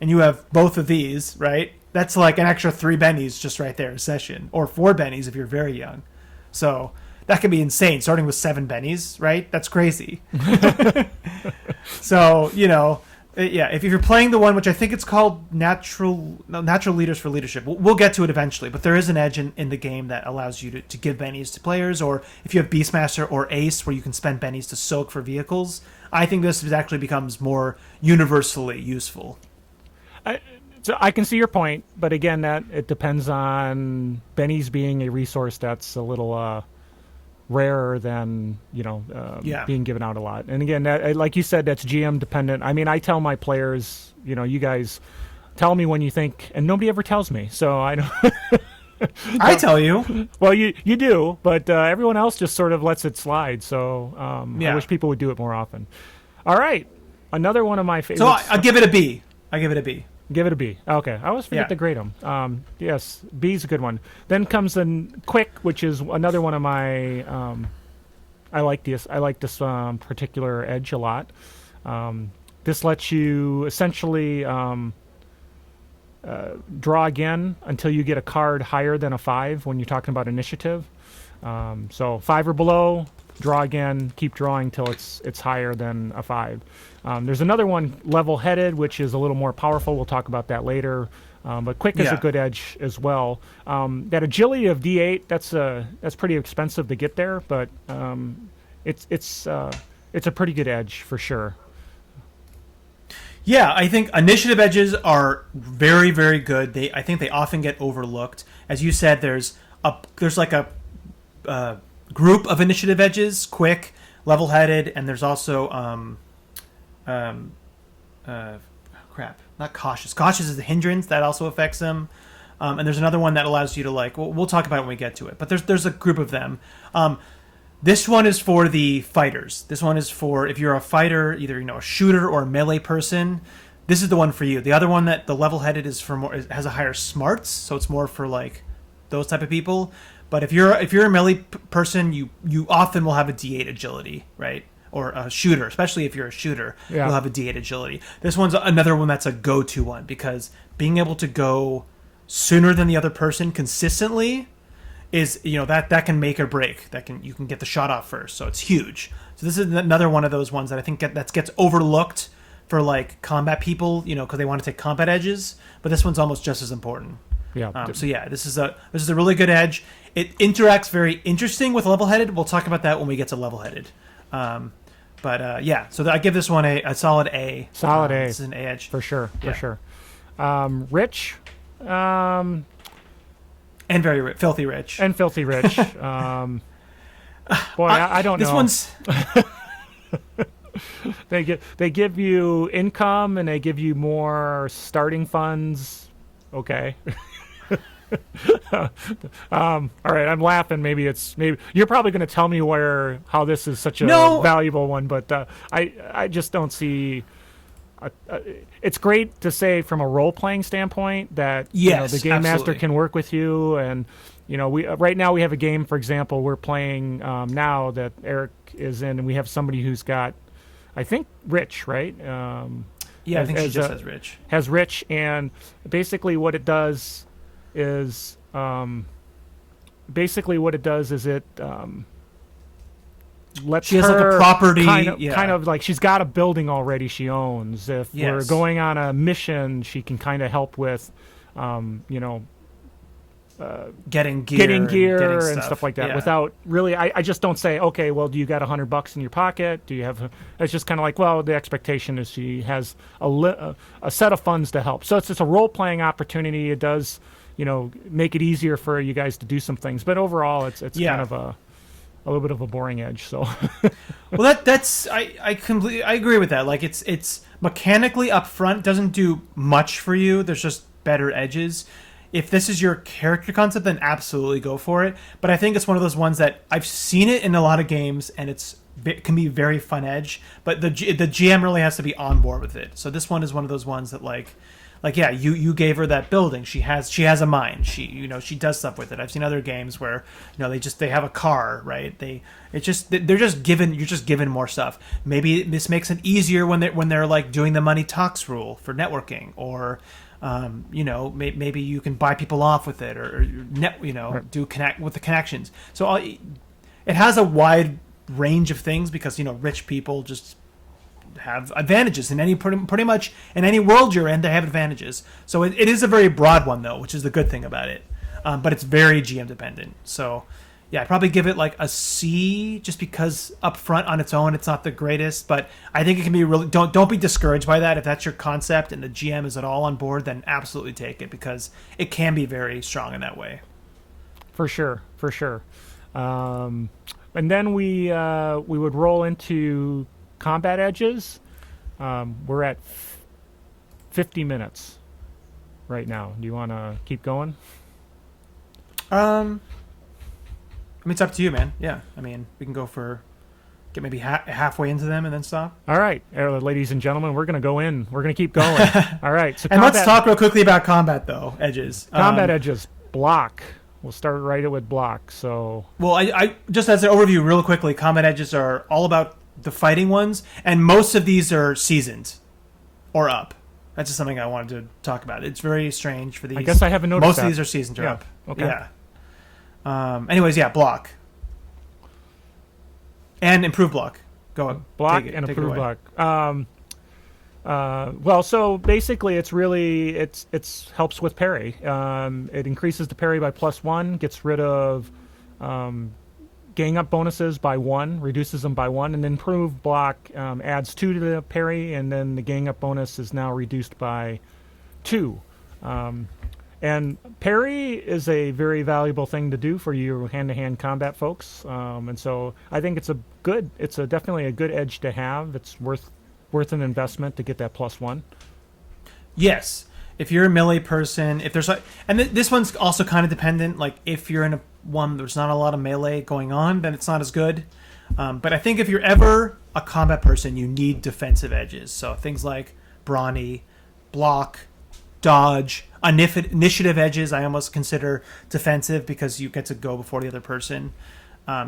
and you have both of these, right, that's like an extra 3 bennies just right there a session, or 4 bennies if you're very young. So that can be insane, starting with 7 bennies, right? That's crazy. So, yeah, if you're playing the one, which I think it's called Natural Leaders for Leadership, we'll get to it eventually, but there is an edge in the game that allows you to give bennies to players, or if you have Beastmaster or Ace, where you can spend bennies to soak for vehicles, I think this actually becomes more universally useful. So I can see your point, but again, that it depends on bennies being a resource that's a little rarer than being given out a lot. And again, that, like you said, that's GM dependent. I mean, I tell my players, you guys tell me when you think, and nobody ever tells me, so I don't. I tell you. Well, you do, but everyone else just sort of lets it slide. So I wish people would do it more often. All right, another one of my favorites. So I'll give it a B. Give it a B. Okay, I always forget to grade them. Yes, B's a good one. Then comes the Quick, which is another one of my. I like this. I like this particular edge a lot. This lets you essentially draw again until you get a card higher than a 5 when you're talking about initiative. So 5 or below, draw again, keep drawing till it's higher than a 5. There's another one, Level-Headed, which is a little more powerful. We'll talk about that later. But Quick is a good edge as well. That agility of D8, that's pretty expensive to get there, but it's a pretty good edge for sure. Yeah, I think initiative edges are very, very good. I think they often get overlooked. As you said, there's like a group of initiative edges: Quick, Level-Headed, and there's also not Cautious. Cautious is the hindrance that also affects them. And there's another one that allows you to we'll talk about it when we get to it. But there's a group of them. This one is for the fighters. This one is for if you're a fighter, either a shooter or a melee person. This is the one for you. The other one, that the level-headed, is for more. It has a higher smarts, so it's more for those type of people. But if you're a melee person, you often will have a D8 agility, right? Or a shooter, especially if you're a shooter, you'll have a D8 agility. This one's another one that's a go-to one, because being able to go sooner than the other person consistently is that can make or break. You can get the shot off first, so it's huge. So this is another one of those ones that I think gets overlooked for combat people, because they want to take combat edges. But this one's almost just as important. Yeah. This is a really good edge. It interacts very interesting with level-headed. We'll talk about that when we get to level-headed. So I give this one a solid A. Solid A. This is an A edge for sure. For sure. Rich. And very filthy rich. And filthy rich. Boy, I don't know. This one's. They give you income and they give you more starting funds. Okay. All right, I'm laughing. Maybe you're probably going to tell me how this is such a valuable one, but I just don't see. It's great to say from a role-playing standpoint that the game master can work with you, and we right now we have a game, for example, we're playing now that Eric is in, and we have somebody who's got, I think, Rich, right? I think she just has Rich. Has Rich, and basically what it does is it lets she has her a property kind of like she's got a building already she owns. If we're going on a mission, she can kind of help with getting gear and stuff like that without really I just don't say, okay, well, do you got $100 in your pocket? Do you have it's just kind of like, well, the expectation is she has a set of funds to help. So it's just a role-playing opportunity. It does make it easier for you guys to do some things, but overall it's kind of a little bit of a boring edge. So well, that's I completely agree with that. It's mechanically up front doesn't do much for you. There's just better edges. If this is your character concept, then absolutely go for it. But I think it's one of those ones that I've seen it in a lot of games, and it can be very fun edge. But the GM really has to be on board with it. So this one is one of those ones that you gave her that building. She has a mind. She does stuff with it. I've seen other games where they have a car, right? You're just given more stuff. Maybe this makes it easier when they're doing the money talks rule for networking, or maybe you can buy people off with it, or do connect with the connections. So it has a wide range of things, because rich people just have advantages in pretty much in any world you're in. They have advantages. So it is a very broad one, though, which is the good thing about it. But it's very GM dependent. So I'd probably give it like a C, just because up front on its own it's not the greatest, but I think it can be really. Don't be discouraged by that. If that's your concept and the GM is at all on board, then absolutely take it, because it can be very strong in that way. For sure. And then we would roll into combat edges. We're at 50 minutes right now. Do you want to keep going? I mean, it's up to you, man. Yeah, I mean, we can get maybe halfway into them and then stop. All right, ladies and gentlemen, we're going to go in. We're going to keep going. All right. So and let's talk real quickly about combat, though, edges. Combat edges. Block. We'll start right with block. So, well, I just as an overview, real quickly, combat edges are all about the fighting ones, and most of these are seasoned or up. That's just something I wanted to talk about. It's very strange for these. I guess I haven't noticed most that. of these are seasoned or up. Okay. Yeah. Anyways, block. And improve block. Go block and improve block. Well, so basically, it's helps with parry. It increases the parry by +1, gets rid of gang up bonuses by 1, reduces them by 1, and improve block adds 2 to the parry, and then the gang up bonus is now reduced by 2. And parry is a very valuable thing to do for you hand-to-hand combat folks, and so I think it's definitely a good edge to have. It's worth an investment to get that +1. Yes, if you're a melee person, if there's this one's also kind of dependent. Like if you're in one there's not a lot of melee going on, then it's not as good. But I think if you're ever a combat person, you need defensive edges. So things like Brawny, block, dodge, initiative edges I almost consider defensive, because you get to go before the other person.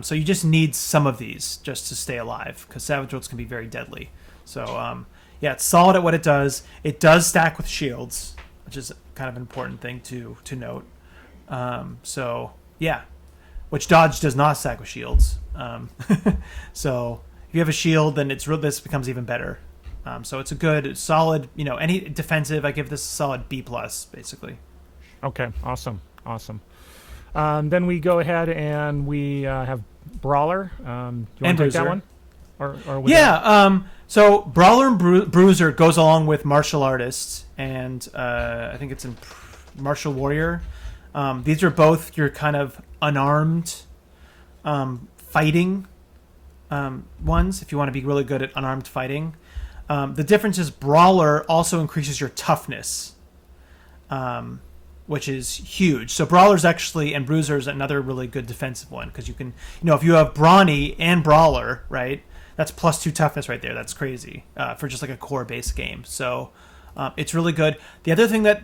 So you just need some of these just to stay alive, because Savage Worlds can be very deadly. So it's solid at what it does. It does stack with shields, which is kind of an important thing to note. Which dodge does not stack with shields. So if you have a shield, then this becomes even better. So it's a good, solid, any defensive, I give this a solid B+, basically. Okay, awesome. Then we go ahead and we have Brawler. You want to take that one? So Brawler and Bruiser goes along with Martial Artist, and I think it's in Martial Warrior. These are both your kind of unarmed fighting ones, if you want to be really good at unarmed fighting. The difference is Brawler also increases your toughness, which is huge. So Brawler's actually, and Bruiser's another really good defensive one, because you can, if you have Brawny and Brawler, right, that's +2 toughness right there. That's crazy for just like a core base game. So it's really good. The other thing it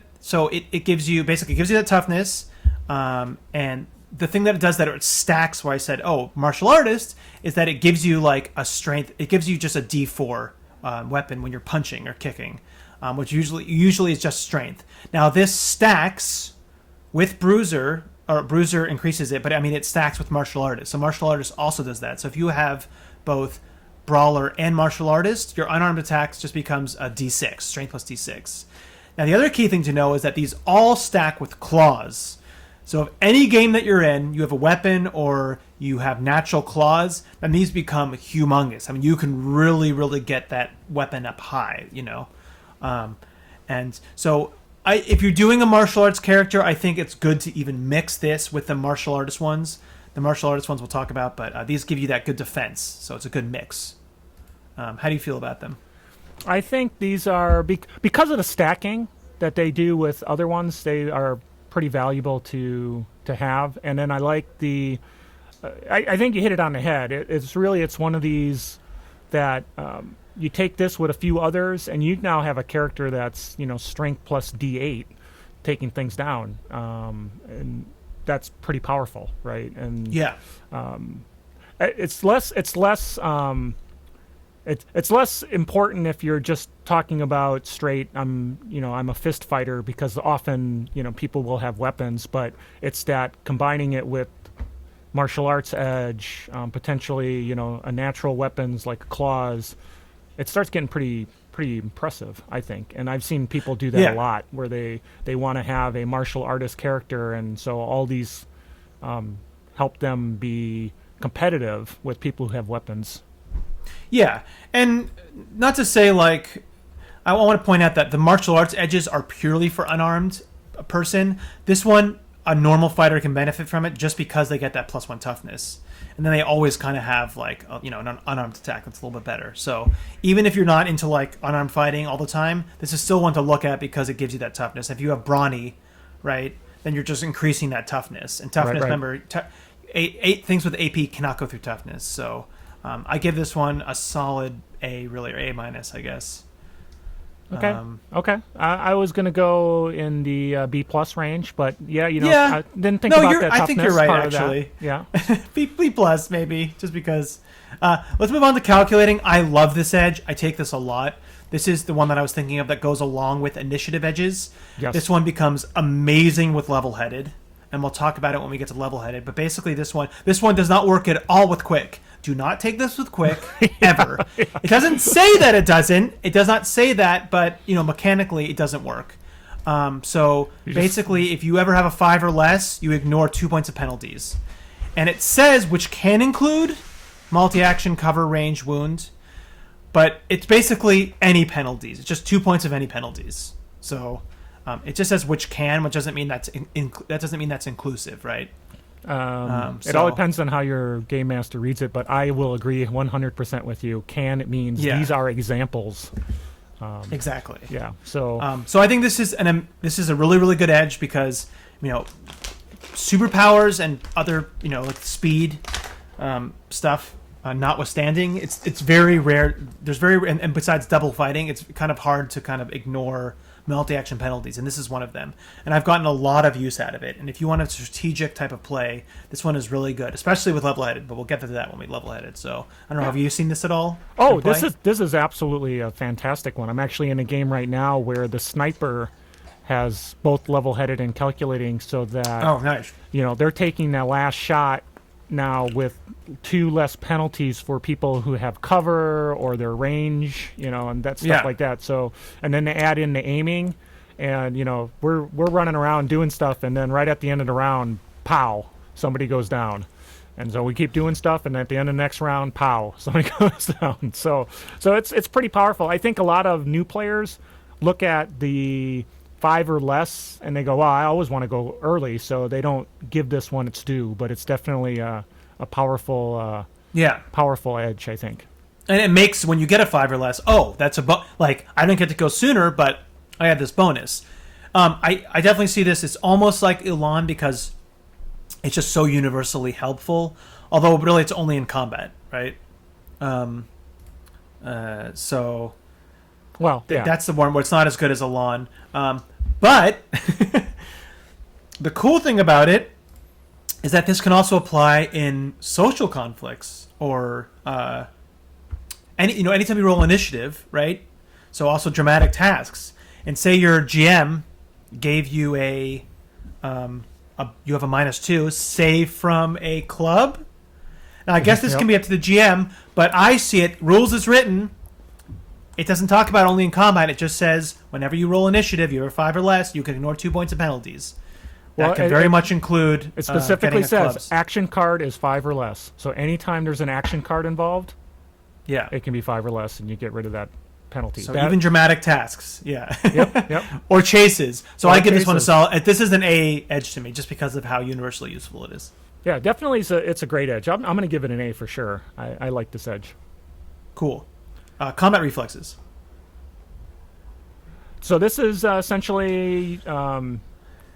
gives you that toughness, and the thing that it does that it stacks, where I said, Martial Artist, is that it gives you like a strength. It gives you just a D4 weapon when you're punching or kicking, which usually is just strength. Now this stacks with Bruiser, or Bruiser increases it, but I mean it stacks with Martial Artist. So Martial Artist also does that. So if you have both Brawler and Martial Artist, your unarmed attacks just becomes a D6, strength plus D6. Now the other key thing to know is that these all stack with claws. So if any game that you're in, you have a weapon or you have natural claws, then these become humongous. I mean, you can really, really get that weapon up high, and so if you're doing a martial arts character, I think it's good to even mix this with the martial artist ones. The martial artist ones we'll talk about, but these give you that good defense, so it's a good mix. How do you feel about them? I think these are, because of the stacking that they do with other ones, they are pretty valuable to have. And then I like the I think you hit it on the head. It's one of these that you take this with a few others and you now have a character that's strength plus D8 taking things down, and that's pretty powerful, right? And it's less important if you're just talking about straight I'm a fist fighter, because often people will have weapons, but it's that combining it with martial arts edge, potentially a natural weapons like claws, it starts getting pretty impressive, I think. And I've seen people do that a lot, where they want to have a martial artist character, and so all these help them be competitive with people who have weapons. Yeah, and not to say like, I want to point out that the martial arts edges are purely for unarmed person. This one, a normal fighter can benefit from it just because they get that +1 toughness. And then they always kind of have like, an unarmed attack that's a little bit better. So even if you're not into like unarmed fighting all the time, this is still one to look at because it gives you that toughness. If you have Brawny, right, then you're just increasing that toughness. And toughness, remember, eight things with AP cannot go through toughness. So I give this one a solid A, really, or A-, I guess. Okay. Okay. I was going to go in the B+ range, but I didn't think about that toughness. I think you're right, part actually. Yeah. B+ maybe, just because. Let's move on to calculating. I love this edge. I take this a lot. This is the one that I was thinking of that goes along with initiative edges. Yes. This one becomes amazing with level-headed, and we'll talk about it when we get to level-headed. But basically, this one does not work at all with quick. Do not take this with quick, ever. Yeah. It doesn't say that it doesn't. It does not say that, but mechanically it doesn't work. So basically, if you ever have a 5 or less, you ignore 2 points of penalties. And it says, which can include multi-action, cover, range, wound, but it's basically any penalties. It's just 2 points of any penalties. So it just says which can, which doesn't mean that doesn't mean that's inclusive, right? It all depends on how your game master reads it, but I will agree 100% with you. It means these are examples. Exactly. Yeah. So so I think this is a really, really good edge because superpowers and other like speed stuff notwithstanding, it's very rare. And besides double fighting, it's kind of hard to kind of ignore multi-action penalties, and this is one of them. And I've gotten a lot of use out of it. And if you want a strategic type of play, this one is really good, especially with level-headed. But we'll get to that when we level-headed. So I don't know. Have you seen this at all? Oh, this is absolutely a fantastic one. I'm actually in a game right now where the sniper has both level-headed and calculating, so that nice. They're taking that last shot now with 2 less penalties for people who have cover or their range, and that stuff like that. So, and then they add in the aiming, and we're running around doing stuff, and then right at the end of the round, pow, somebody goes down, and so we keep doing stuff, and at the end of the next round, pow, somebody goes down. So it's pretty powerful. I think a lot of new players look at the 5 or less, and they go, well, I always want to go early, so they don't give this one its due. But it's definitely a powerful, powerful edge, I think. And it makes, when you get a 5 or less, that's like, I didn't get to go sooner, but I had this bonus. I definitely see this. It's almost like Elan because it's just so universally helpful. Although really, it's only in combat, right? So. Well, that's the one where it's not as good as Elan. But the cool thing about it is that this can also apply in social conflicts or anytime you roll initiative, right? So also dramatic tasks. And say your GM gave you you have a -2, save from a club. Now I guess this can be up to the GM, but I see it, rules as written. It doesn't talk about only in combat. It just says whenever you roll initiative, you're a 5 or less, you can ignore 2 points of penalties. That can very much include. It specifically says clubs. Action card is 5 or less. So anytime there's an action card involved, it can be 5 or less, and you get rid of that penalty. So even dramatic tasks, Yep. Or chases. So I give this one a chases. solid. This is an A edge to me, just because of how universally useful it is. Yeah, definitely, it's a great edge. I'm going to give it an A for sure. I like this edge. Cool. Combat reflexes. So this is essentially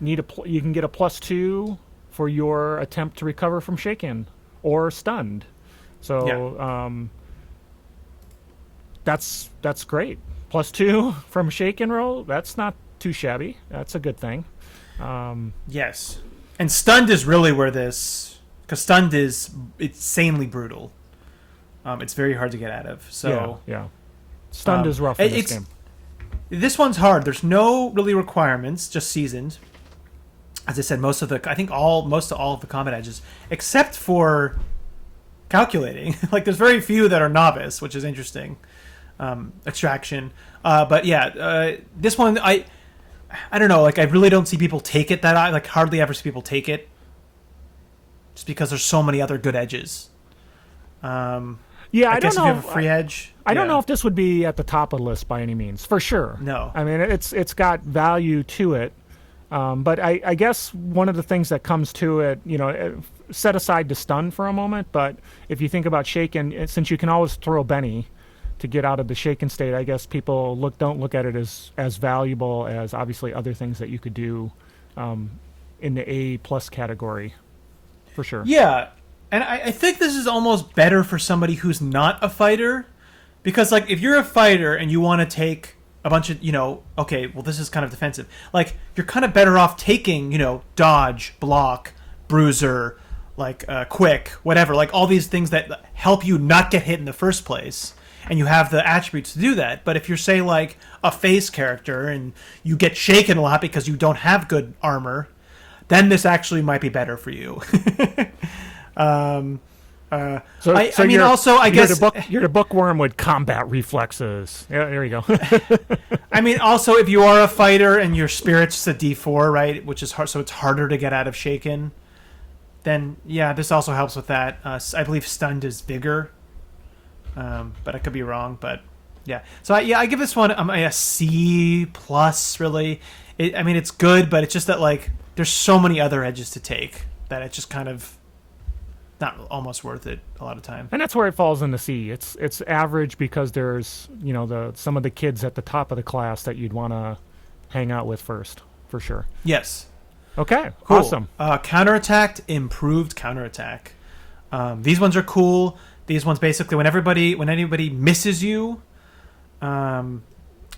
you can get a +2 for your attempt to recover from shaken or stunned. So that's great. +2 from shaken roll. That's not too shabby. That's a good thing. Yes, and stunned is really where because stunned is insanely brutal. It's very hard to get out of. So yeah. Stunned is rough in this game. This one's hard. There's no really requirements, just seasoned. As I said, most of all of the combat edges, except for calculating. Like there's very few that are novice, which is interesting. Extraction, but this one I don't know. Like I really don't see people take it that. Like hardly ever see people take it. just because there's so many other good edges. Yeah, I I guess don't if know. you have a free edge. I don't know if this would be at the top of the list by any means, for sure. No. I mean, it's got value to it, but I guess one of the things that comes to it, set aside the stun for a moment, but if you think about shaken, since you can always throw Benny to get out of the shaken state, I guess people don't look at it as valuable as obviously other things that you could do in the A+ category, for sure. Yeah, and I think this is almost better for somebody who's not a fighter, because like if you're a fighter and you want to take a bunch of, okay, well this is kind of defensive. Like you're kind of better off taking, dodge, block, bruiser, like quick, whatever, like all these things that help you not get hit in the first place. And you have the attributes to do that. But if you're, say, like a phase character and you get shaken a lot because you don't have good armor, then this actually might be better for you. I guess you're the bookworm with combat reflexes. Yeah, there you go. I mean, also if you are a fighter and your spirit's a D4, right, which is hard, so it's harder to get out of shaken, then yeah, this also helps with that. I believe stunned is vigor. But I could be wrong. But yeah, so I give this one a C+. Really, it's good, but it's just that like there's so many other edges to take that it's just kind of not almost worth it a lot of time. And that's where it falls in the C. It's average because there's some of the kids at the top of the class that you'd want to hang out with first, for sure. Yes. Okay. Cool. Awesome. Counterattack, improved counterattack. These ones are cool. These ones basically, when anybody misses you, a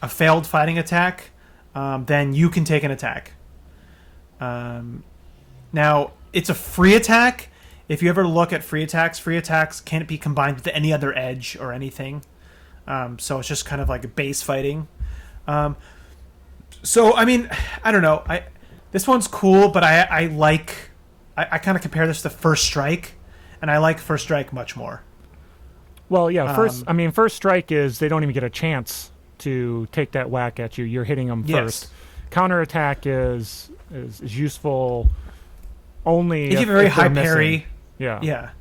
failed fighting attack, then you can take an attack. Now, it's a free attack. If you ever look at free attacks can't be combined with any other edge or anything. So it's just kind of like base fighting. So, I mean, I don't know. This one's cool, but I kind of compare this to First Strike, and I like First Strike much more. Well, yeah. First strike is they don't even get a chance to take that whack at you. You're hitting them first. Counterattack is useful only if you have a very high parry. Yeah. Yeah.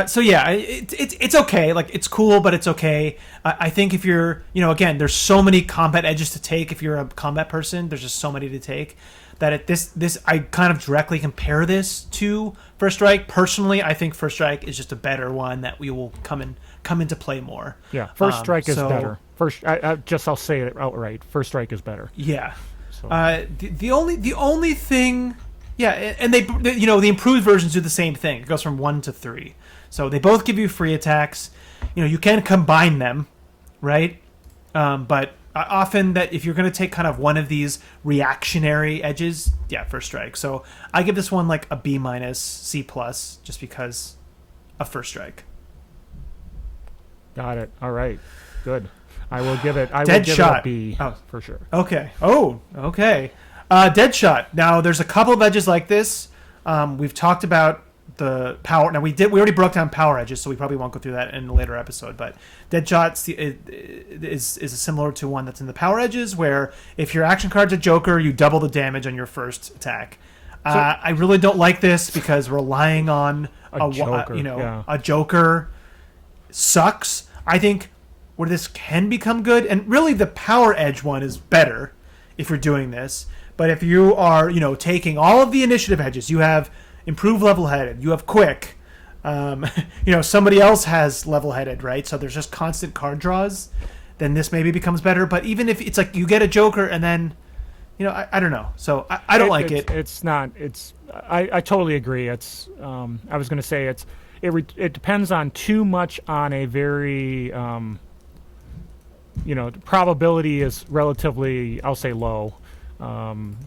So yeah, it's okay. Like it's cool, but it's okay. I think if you're, again, there's so many combat edges to take. If you're a combat person, there's just so many to take. That this I kind of directly compare this to First Strike. Personally, I think First Strike is just a better one that we will come into play more. Yeah, First Strike is better. I'll say it outright. First Strike is better. Yeah. So. The only thing, yeah, and they the improved versions do the same thing. It goes from 1 to 3, so they both give you free attacks. You can combine them, right? But often that if you're going to take kind of one of these reactionary edges, yeah, First Strike. So I give this one like a B-, C+, just because of First Strike. Got it. All right. Good. I will give it Deadshot. a B for sure. Okay. Oh, okay. Deadshot. Now there's a couple of edges like this. We've talked about the power. Now we already broke down power edges, so we probably won't go through that in a later episode. But Deadshot is similar to one that's in the power edges, where if your action card's a Joker, you double the damage on your first attack. I really don't like this because relying on a Joker, a Joker sucks. I think where this can become good, and really the power edge one is better if you're doing this. But if you are, taking all of the initiative edges, you have improved level-headed, you have quick, somebody else has level-headed, right? So there's just constant card draws, then this maybe becomes better. But even if it's like you get a Joker and then, I don't know. So I don't like it. It's not. I totally agree. It's. I was going to say it depends on too much on a very. Probability is relatively, I'll say, low.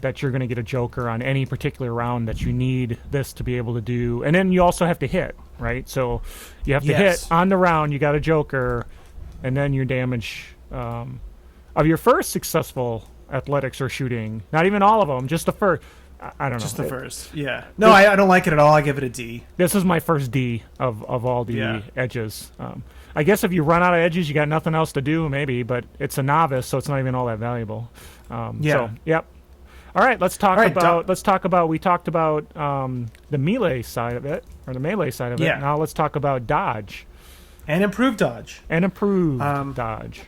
That you're going to get a Joker on any particular round that you need this to be able to do. And then you also have to hit, right? So you have to hit on the round, you got a Joker, and then your damage of your first successful athletics or shooting. Not even all of them, just the first. I don't know. Just the first, yeah. No, I don't like it at all. I give it a D. This is my first D of all the edges. I guess if you run out of edges, you got nothing else to do, maybe, but it's a novice, so it's not even all that valuable. So, yep. All right, let's talk right, about. We talked about the melee side of it, or the melee side of it. Yeah. Now let's talk about dodge And improved dodge. and improved dodge.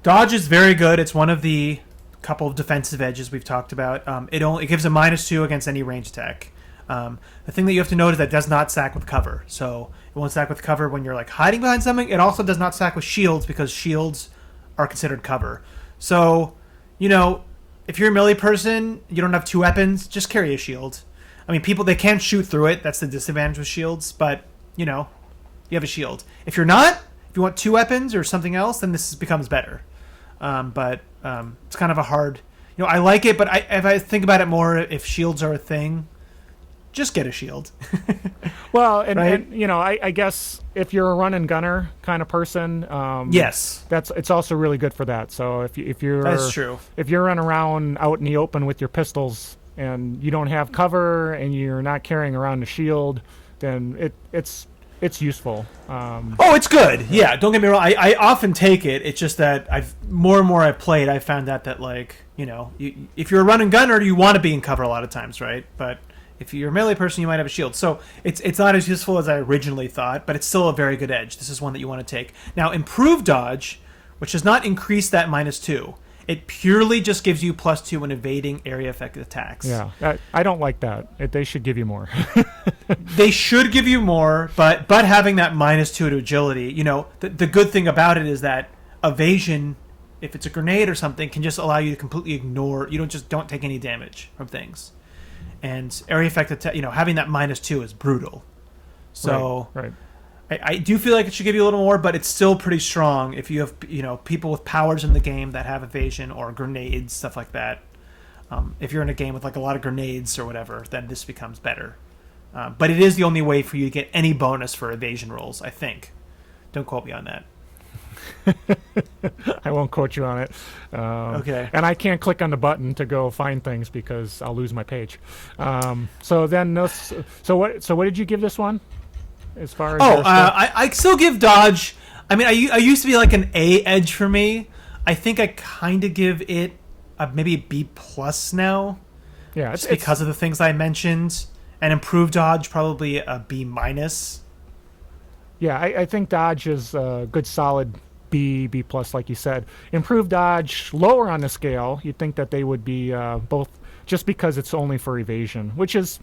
Dodge is very good. It's one of the couple of defensive edges we've talked about. It gives a -2 against any range attack. The thing that you have to note is that it does not stack with cover. So it won't stack with cover when you're like hiding behind something. It also does not stack with shields because shields are considered cover. So, if you're a melee person, you don't have 2 weapons, just carry a shield. I mean, they can't shoot through it. That's the disadvantage with shields. But, you have a shield. If you're not, if you want 2 weapons or something else, then this becomes better. But it's kind of a hard... I like it, but if I think about it more, if shields are a thing, just get a shield. Well, and, right? and I guess if you're a run and gunner kind of person, Yes, it's also really good for that. So if you're that's true. If you're running around out in the open with your pistols and you don't have cover and you're not carrying around a shield, then it's useful. Oh, it's good. Yeah, don't get me wrong. I often take it. It's just that more and more I played, I found out that if you're a run and gunner, you want to be in cover a lot of times, right? But if you're a melee person, you might have a shield. So it's not as useful as I originally thought, but it's still a very good edge. This is one that you want to take. Now, improved dodge, which does not increase that -2. It purely just gives you +2 when evading area affected attacks. Yeah, I don't like that. They should give you more. They should give you more, but having that -2 to agility, the good thing about it is that evasion, if it's a grenade or something, can just allow you to completely ignore. You don't take any damage from things. And area affected, having that -2 is brutal. So right. I do feel like it should give you a little more, but it's still pretty strong if you have people with powers in the game that have evasion or grenades, stuff like that. If you're in a game with like a lot of grenades or whatever, then this becomes better. But it is the only way for you to get any bonus for evasion rolls, I think. Don't quote me on that. I won't quote you on it. Okay. And I can't click on the button to go find things because I'll lose my page. So what did you give this one? As far as I still give dodge. I mean, I used to be like an A edge for me. I think I kind of give it maybe a B+ now. Yeah, it's because of the things I mentioned. And improved dodge probably a B-. Yeah, I think dodge is a good solid B+, like you said. Improved dodge, lower on the scale. You'd think that they would be both, just because it's only for evasion, which is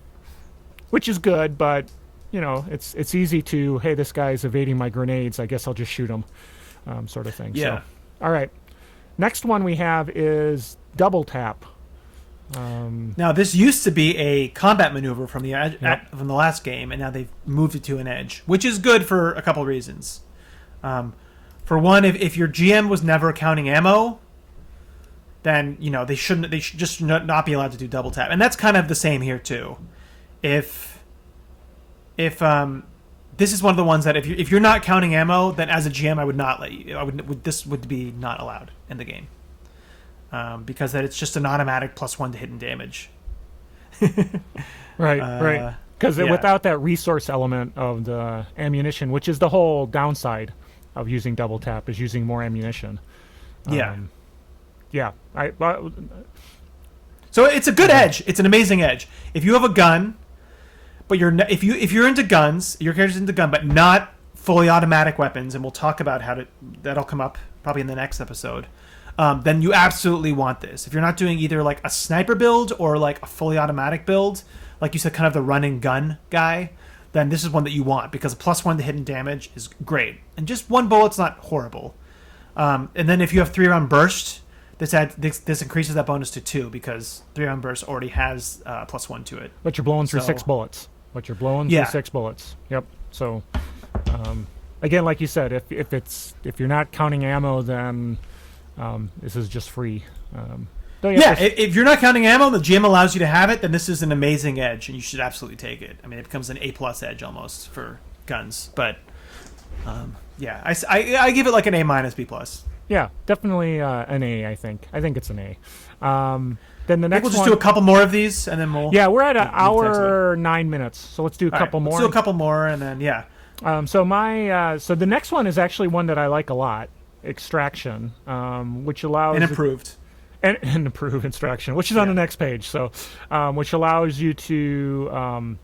good, but it's easy to, hey, this guy's evading my grenades, I guess I'll just shoot him, sort of thing. Yeah. So, all right. Next one we have is double tap. Now, this used to be a combat maneuver from the last game, and now they've moved it to an edge, which is good for a couple of reasons. For one, if your GM was never counting ammo, then they should just not be allowed to do double tap, and that's kind of the same here too. If this is one of the ones that if you're not counting ammo, then as a GM I would not let you. This would be not allowed in the game. Because that it's just an automatic +1 to hit and damage. Right. Because without that resource element of the ammunition, which is the whole downside of using double tap, is using more ammunition. Yeah. So it's a good edge. It's an amazing edge. If you have a gun, but if you're into guns, your character's into gun, but not fully automatic weapons, and we'll talk about that'll come up probably in the next episode. Then you absolutely want this. If you're not doing either like a sniper build or like a fully automatic build, like you said, kind of the run and gun guy, then this is one that you want because a +1 to hit and damage is great. And just one bullet's not horrible. And then if you have 3-round burst, this increases that bonus to 2 because 3-round burst already has +1 to it. But you're blowing through 6 bullets. Through 6 bullets. Yep. So again, like you said, if you're not counting ammo, then this is just free. If you're not counting ammo, the GM allows you to have it, then this is an amazing edge, and you should absolutely take it. I mean, it becomes an A+ edge almost for guns. But I give it like an A- B+. Yeah, definitely an A. I think it's an A. Then the next we'll just do a couple more of these, and then we'll. Yeah, we're at an hour 9 minutes, so let's do a couple more. Let's do a couple more, and then So the next one is actually one that I like a lot. Extraction, which allows and improved. and improve instruction, which is on the next page. So, which allows you to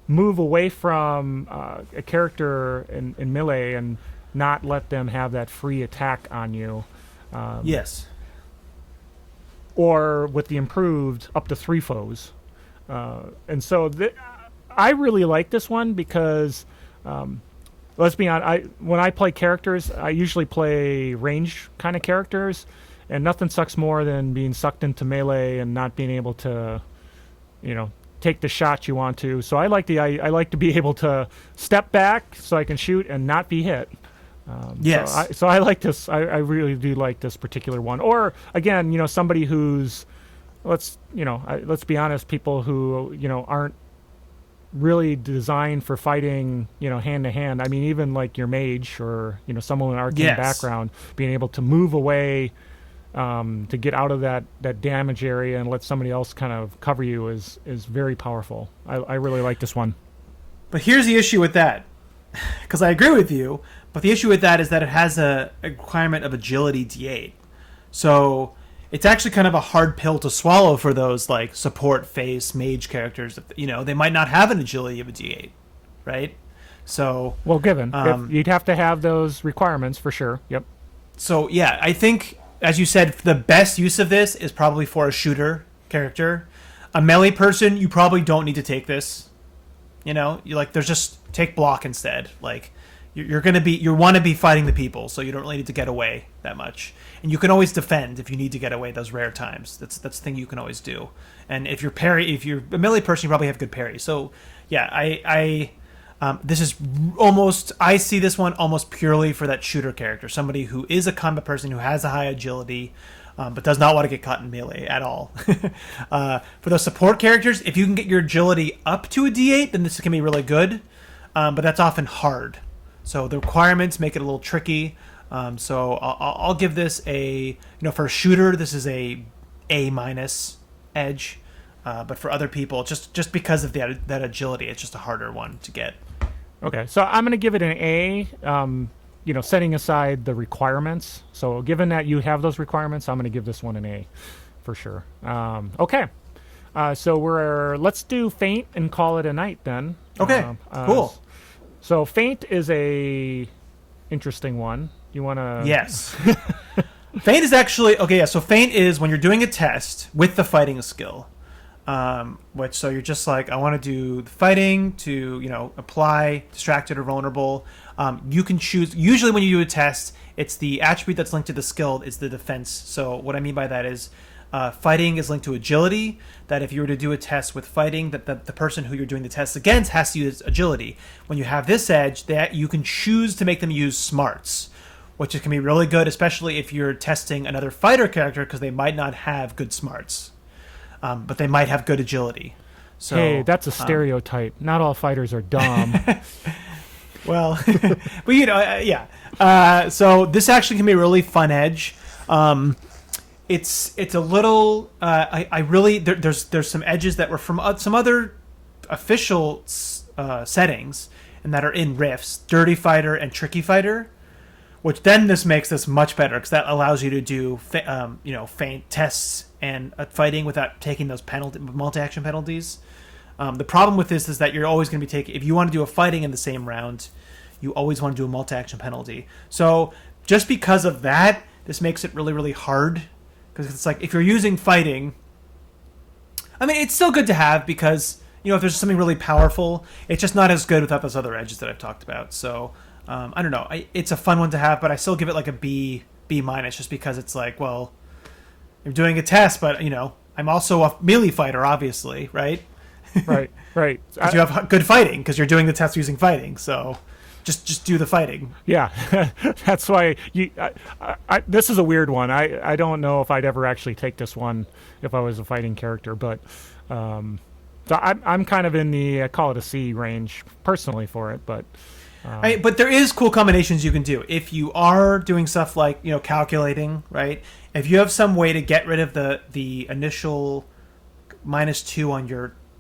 move away from a character in melee and not let them have that free attack on you. Yes. Or with the improved, up to 3 foes. And so I really like this one because, let's be honest, when I play characters, I usually play range kind of characters, and nothing sucks more than being sucked into melee and not being able to, take the shot you want to. So I like to be able to step back so I can shoot and not be hit. Yes. So I like this. I really do like this particular one. Or again, somebody who's, let's be honest, people who aren't really designed for fighting, hand to hand. I mean, even like your mage or someone with an arcane background, being able to move away to get out of that damage area and let somebody else kind of cover you is very powerful. I really like this one. But here's the issue with that, because I agree with you. But the issue with that is that it has a requirement of agility D8. So it's actually kind of a hard pill to swallow for those like support face mage characters. They might not have an agility of a D8, right? So well, given you'd have to have those requirements for sure. Yep. So yeah, I think as you said, the best use of this is probably for a shooter character. A melee person, you probably don't need to take this. There's just take block instead. Like you want to be fighting the people, so you don't really need to get away that much. And you can always defend if you need to get away those rare times. That's the thing you can always do. And if you're a melee person, you probably have good parry. So yeah, this is almost, I see this one almost purely for that shooter character, somebody who is a combat person who has a high agility, but does not want to get caught in melee at all. For those support characters, if you can get your agility up to a D8, then this can be really good, but that's often hard. So the requirements make it a little tricky. So I'll give this for a shooter, this is a minus edge. But for other people, just because of that agility, it's just a harder one to get. Okay, so I'm going to give it an A, setting aside the requirements. So given that you have those requirements, I'm going to give this one an A for sure. Okay, so let's do Feint and call it a night then. Okay, cool. So Feint is a interesting one. You want to? Yes. Feint is actually okay. Yeah. So Feint is when you're doing a test with the fighting skill, so you're just like, I want to do the fighting to apply distracted or vulnerable. You can choose. Usually when you do a test, it's the attribute that's linked to the skill is the defense. So what I mean by that is. Fighting is linked to agility, that if you were to do a test with fighting, that the person who you're doing the test against has to use agility. When you have this edge, that you can choose to make them use smarts, which can be really good, especially if you're testing another fighter character, because they might not have good smarts, but they might have good agility. So, hey, that's a stereotype. Not all fighters are dumb. Well, but yeah. So this actually can be a really fun edge. It's a little I really there's some edges that were from some other official settings and that are in Rifts, Dirty Fighter and Tricky Fighter, which then this makes this much better because that allows you to do feint tests and fighting without taking those multi-action penalties. The problem with this is that you're always going to be taking, if you want to do a fighting in the same round, you always want to do a multi-action penalty. So just because of that, this makes it really, really hard. Because it's like, if you're using fighting, I mean, it's still good to have because, if there's something really powerful, it's just not as good without those other edges that I've talked about. So, I don't know. It's a fun one to have, but I still give it like a B minus just because it's like, well, you're doing a test, but, I'm also a melee fighter, obviously, right? Right. Because you have good fighting because you're doing the test using fighting, so... Just do the fighting. Yeah, that's why this is a weird one. I don't know if I'd ever actually take this one if I was a fighting character, but so I'm kind of in the I call it a C range personally for it. But but there is cool combinations you can do if you are doing stuff like calculating, right? If you have some way to get rid of the initial -2 on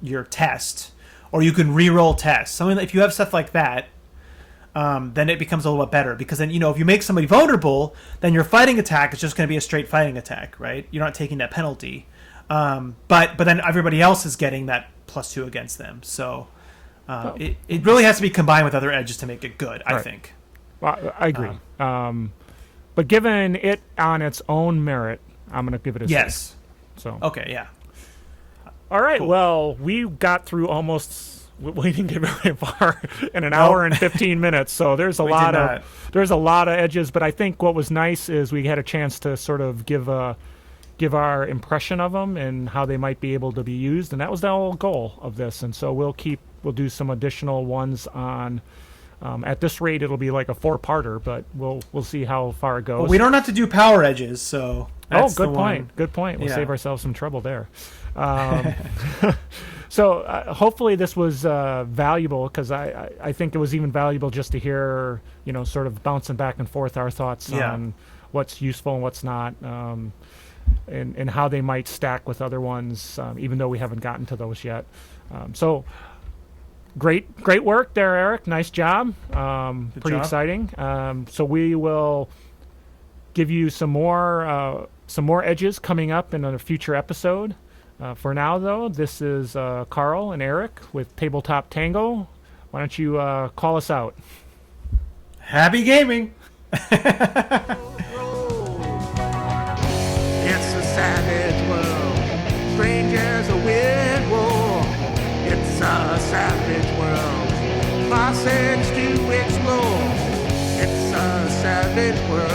your test, or you can re-roll tests. Something if you have stuff like that. then it becomes a little bit better, because then, if you make somebody vulnerable, then your fighting attack is just going to be a straight fighting attack, right? You're not taking that penalty. But then everybody else is getting that +2 against them. So it really has to be combined with other edges to make it good, I think. Well, I agree. But given it on its own merit, I'm going to give it a yes. 6. So okay, yeah. All right. Cool. Well, we got through almost. We didn't get very far in an hour and 15 minutes. So there's a lot of edges. But I think what was nice is we had a chance to sort of give our impression of them and how they might be able to be used, and that was the whole goal of this. And so we'll do some additional ones on. At this rate, it'll be like a 4-parter, but we'll see how far it goes. Well, we don't have to do power edges, so that's good point. Good point. We'll save ourselves some trouble there. So hopefully this was valuable, because I think it was even valuable just to hear, sort of bouncing back and forth our thoughts on what's useful and what's not, and how they might stack with other ones, even though we haven't gotten to those yet. So great work there, Eric. Nice job. Pretty exciting. So we will give you some more edges coming up in a future episode. For now, though, this is Carl and Eric with Tabletop Tango. Why don't you call us out? Happy gaming! It's a savage world. Strangers are weird war. It's a savage world. Classics to explore. It's a savage world.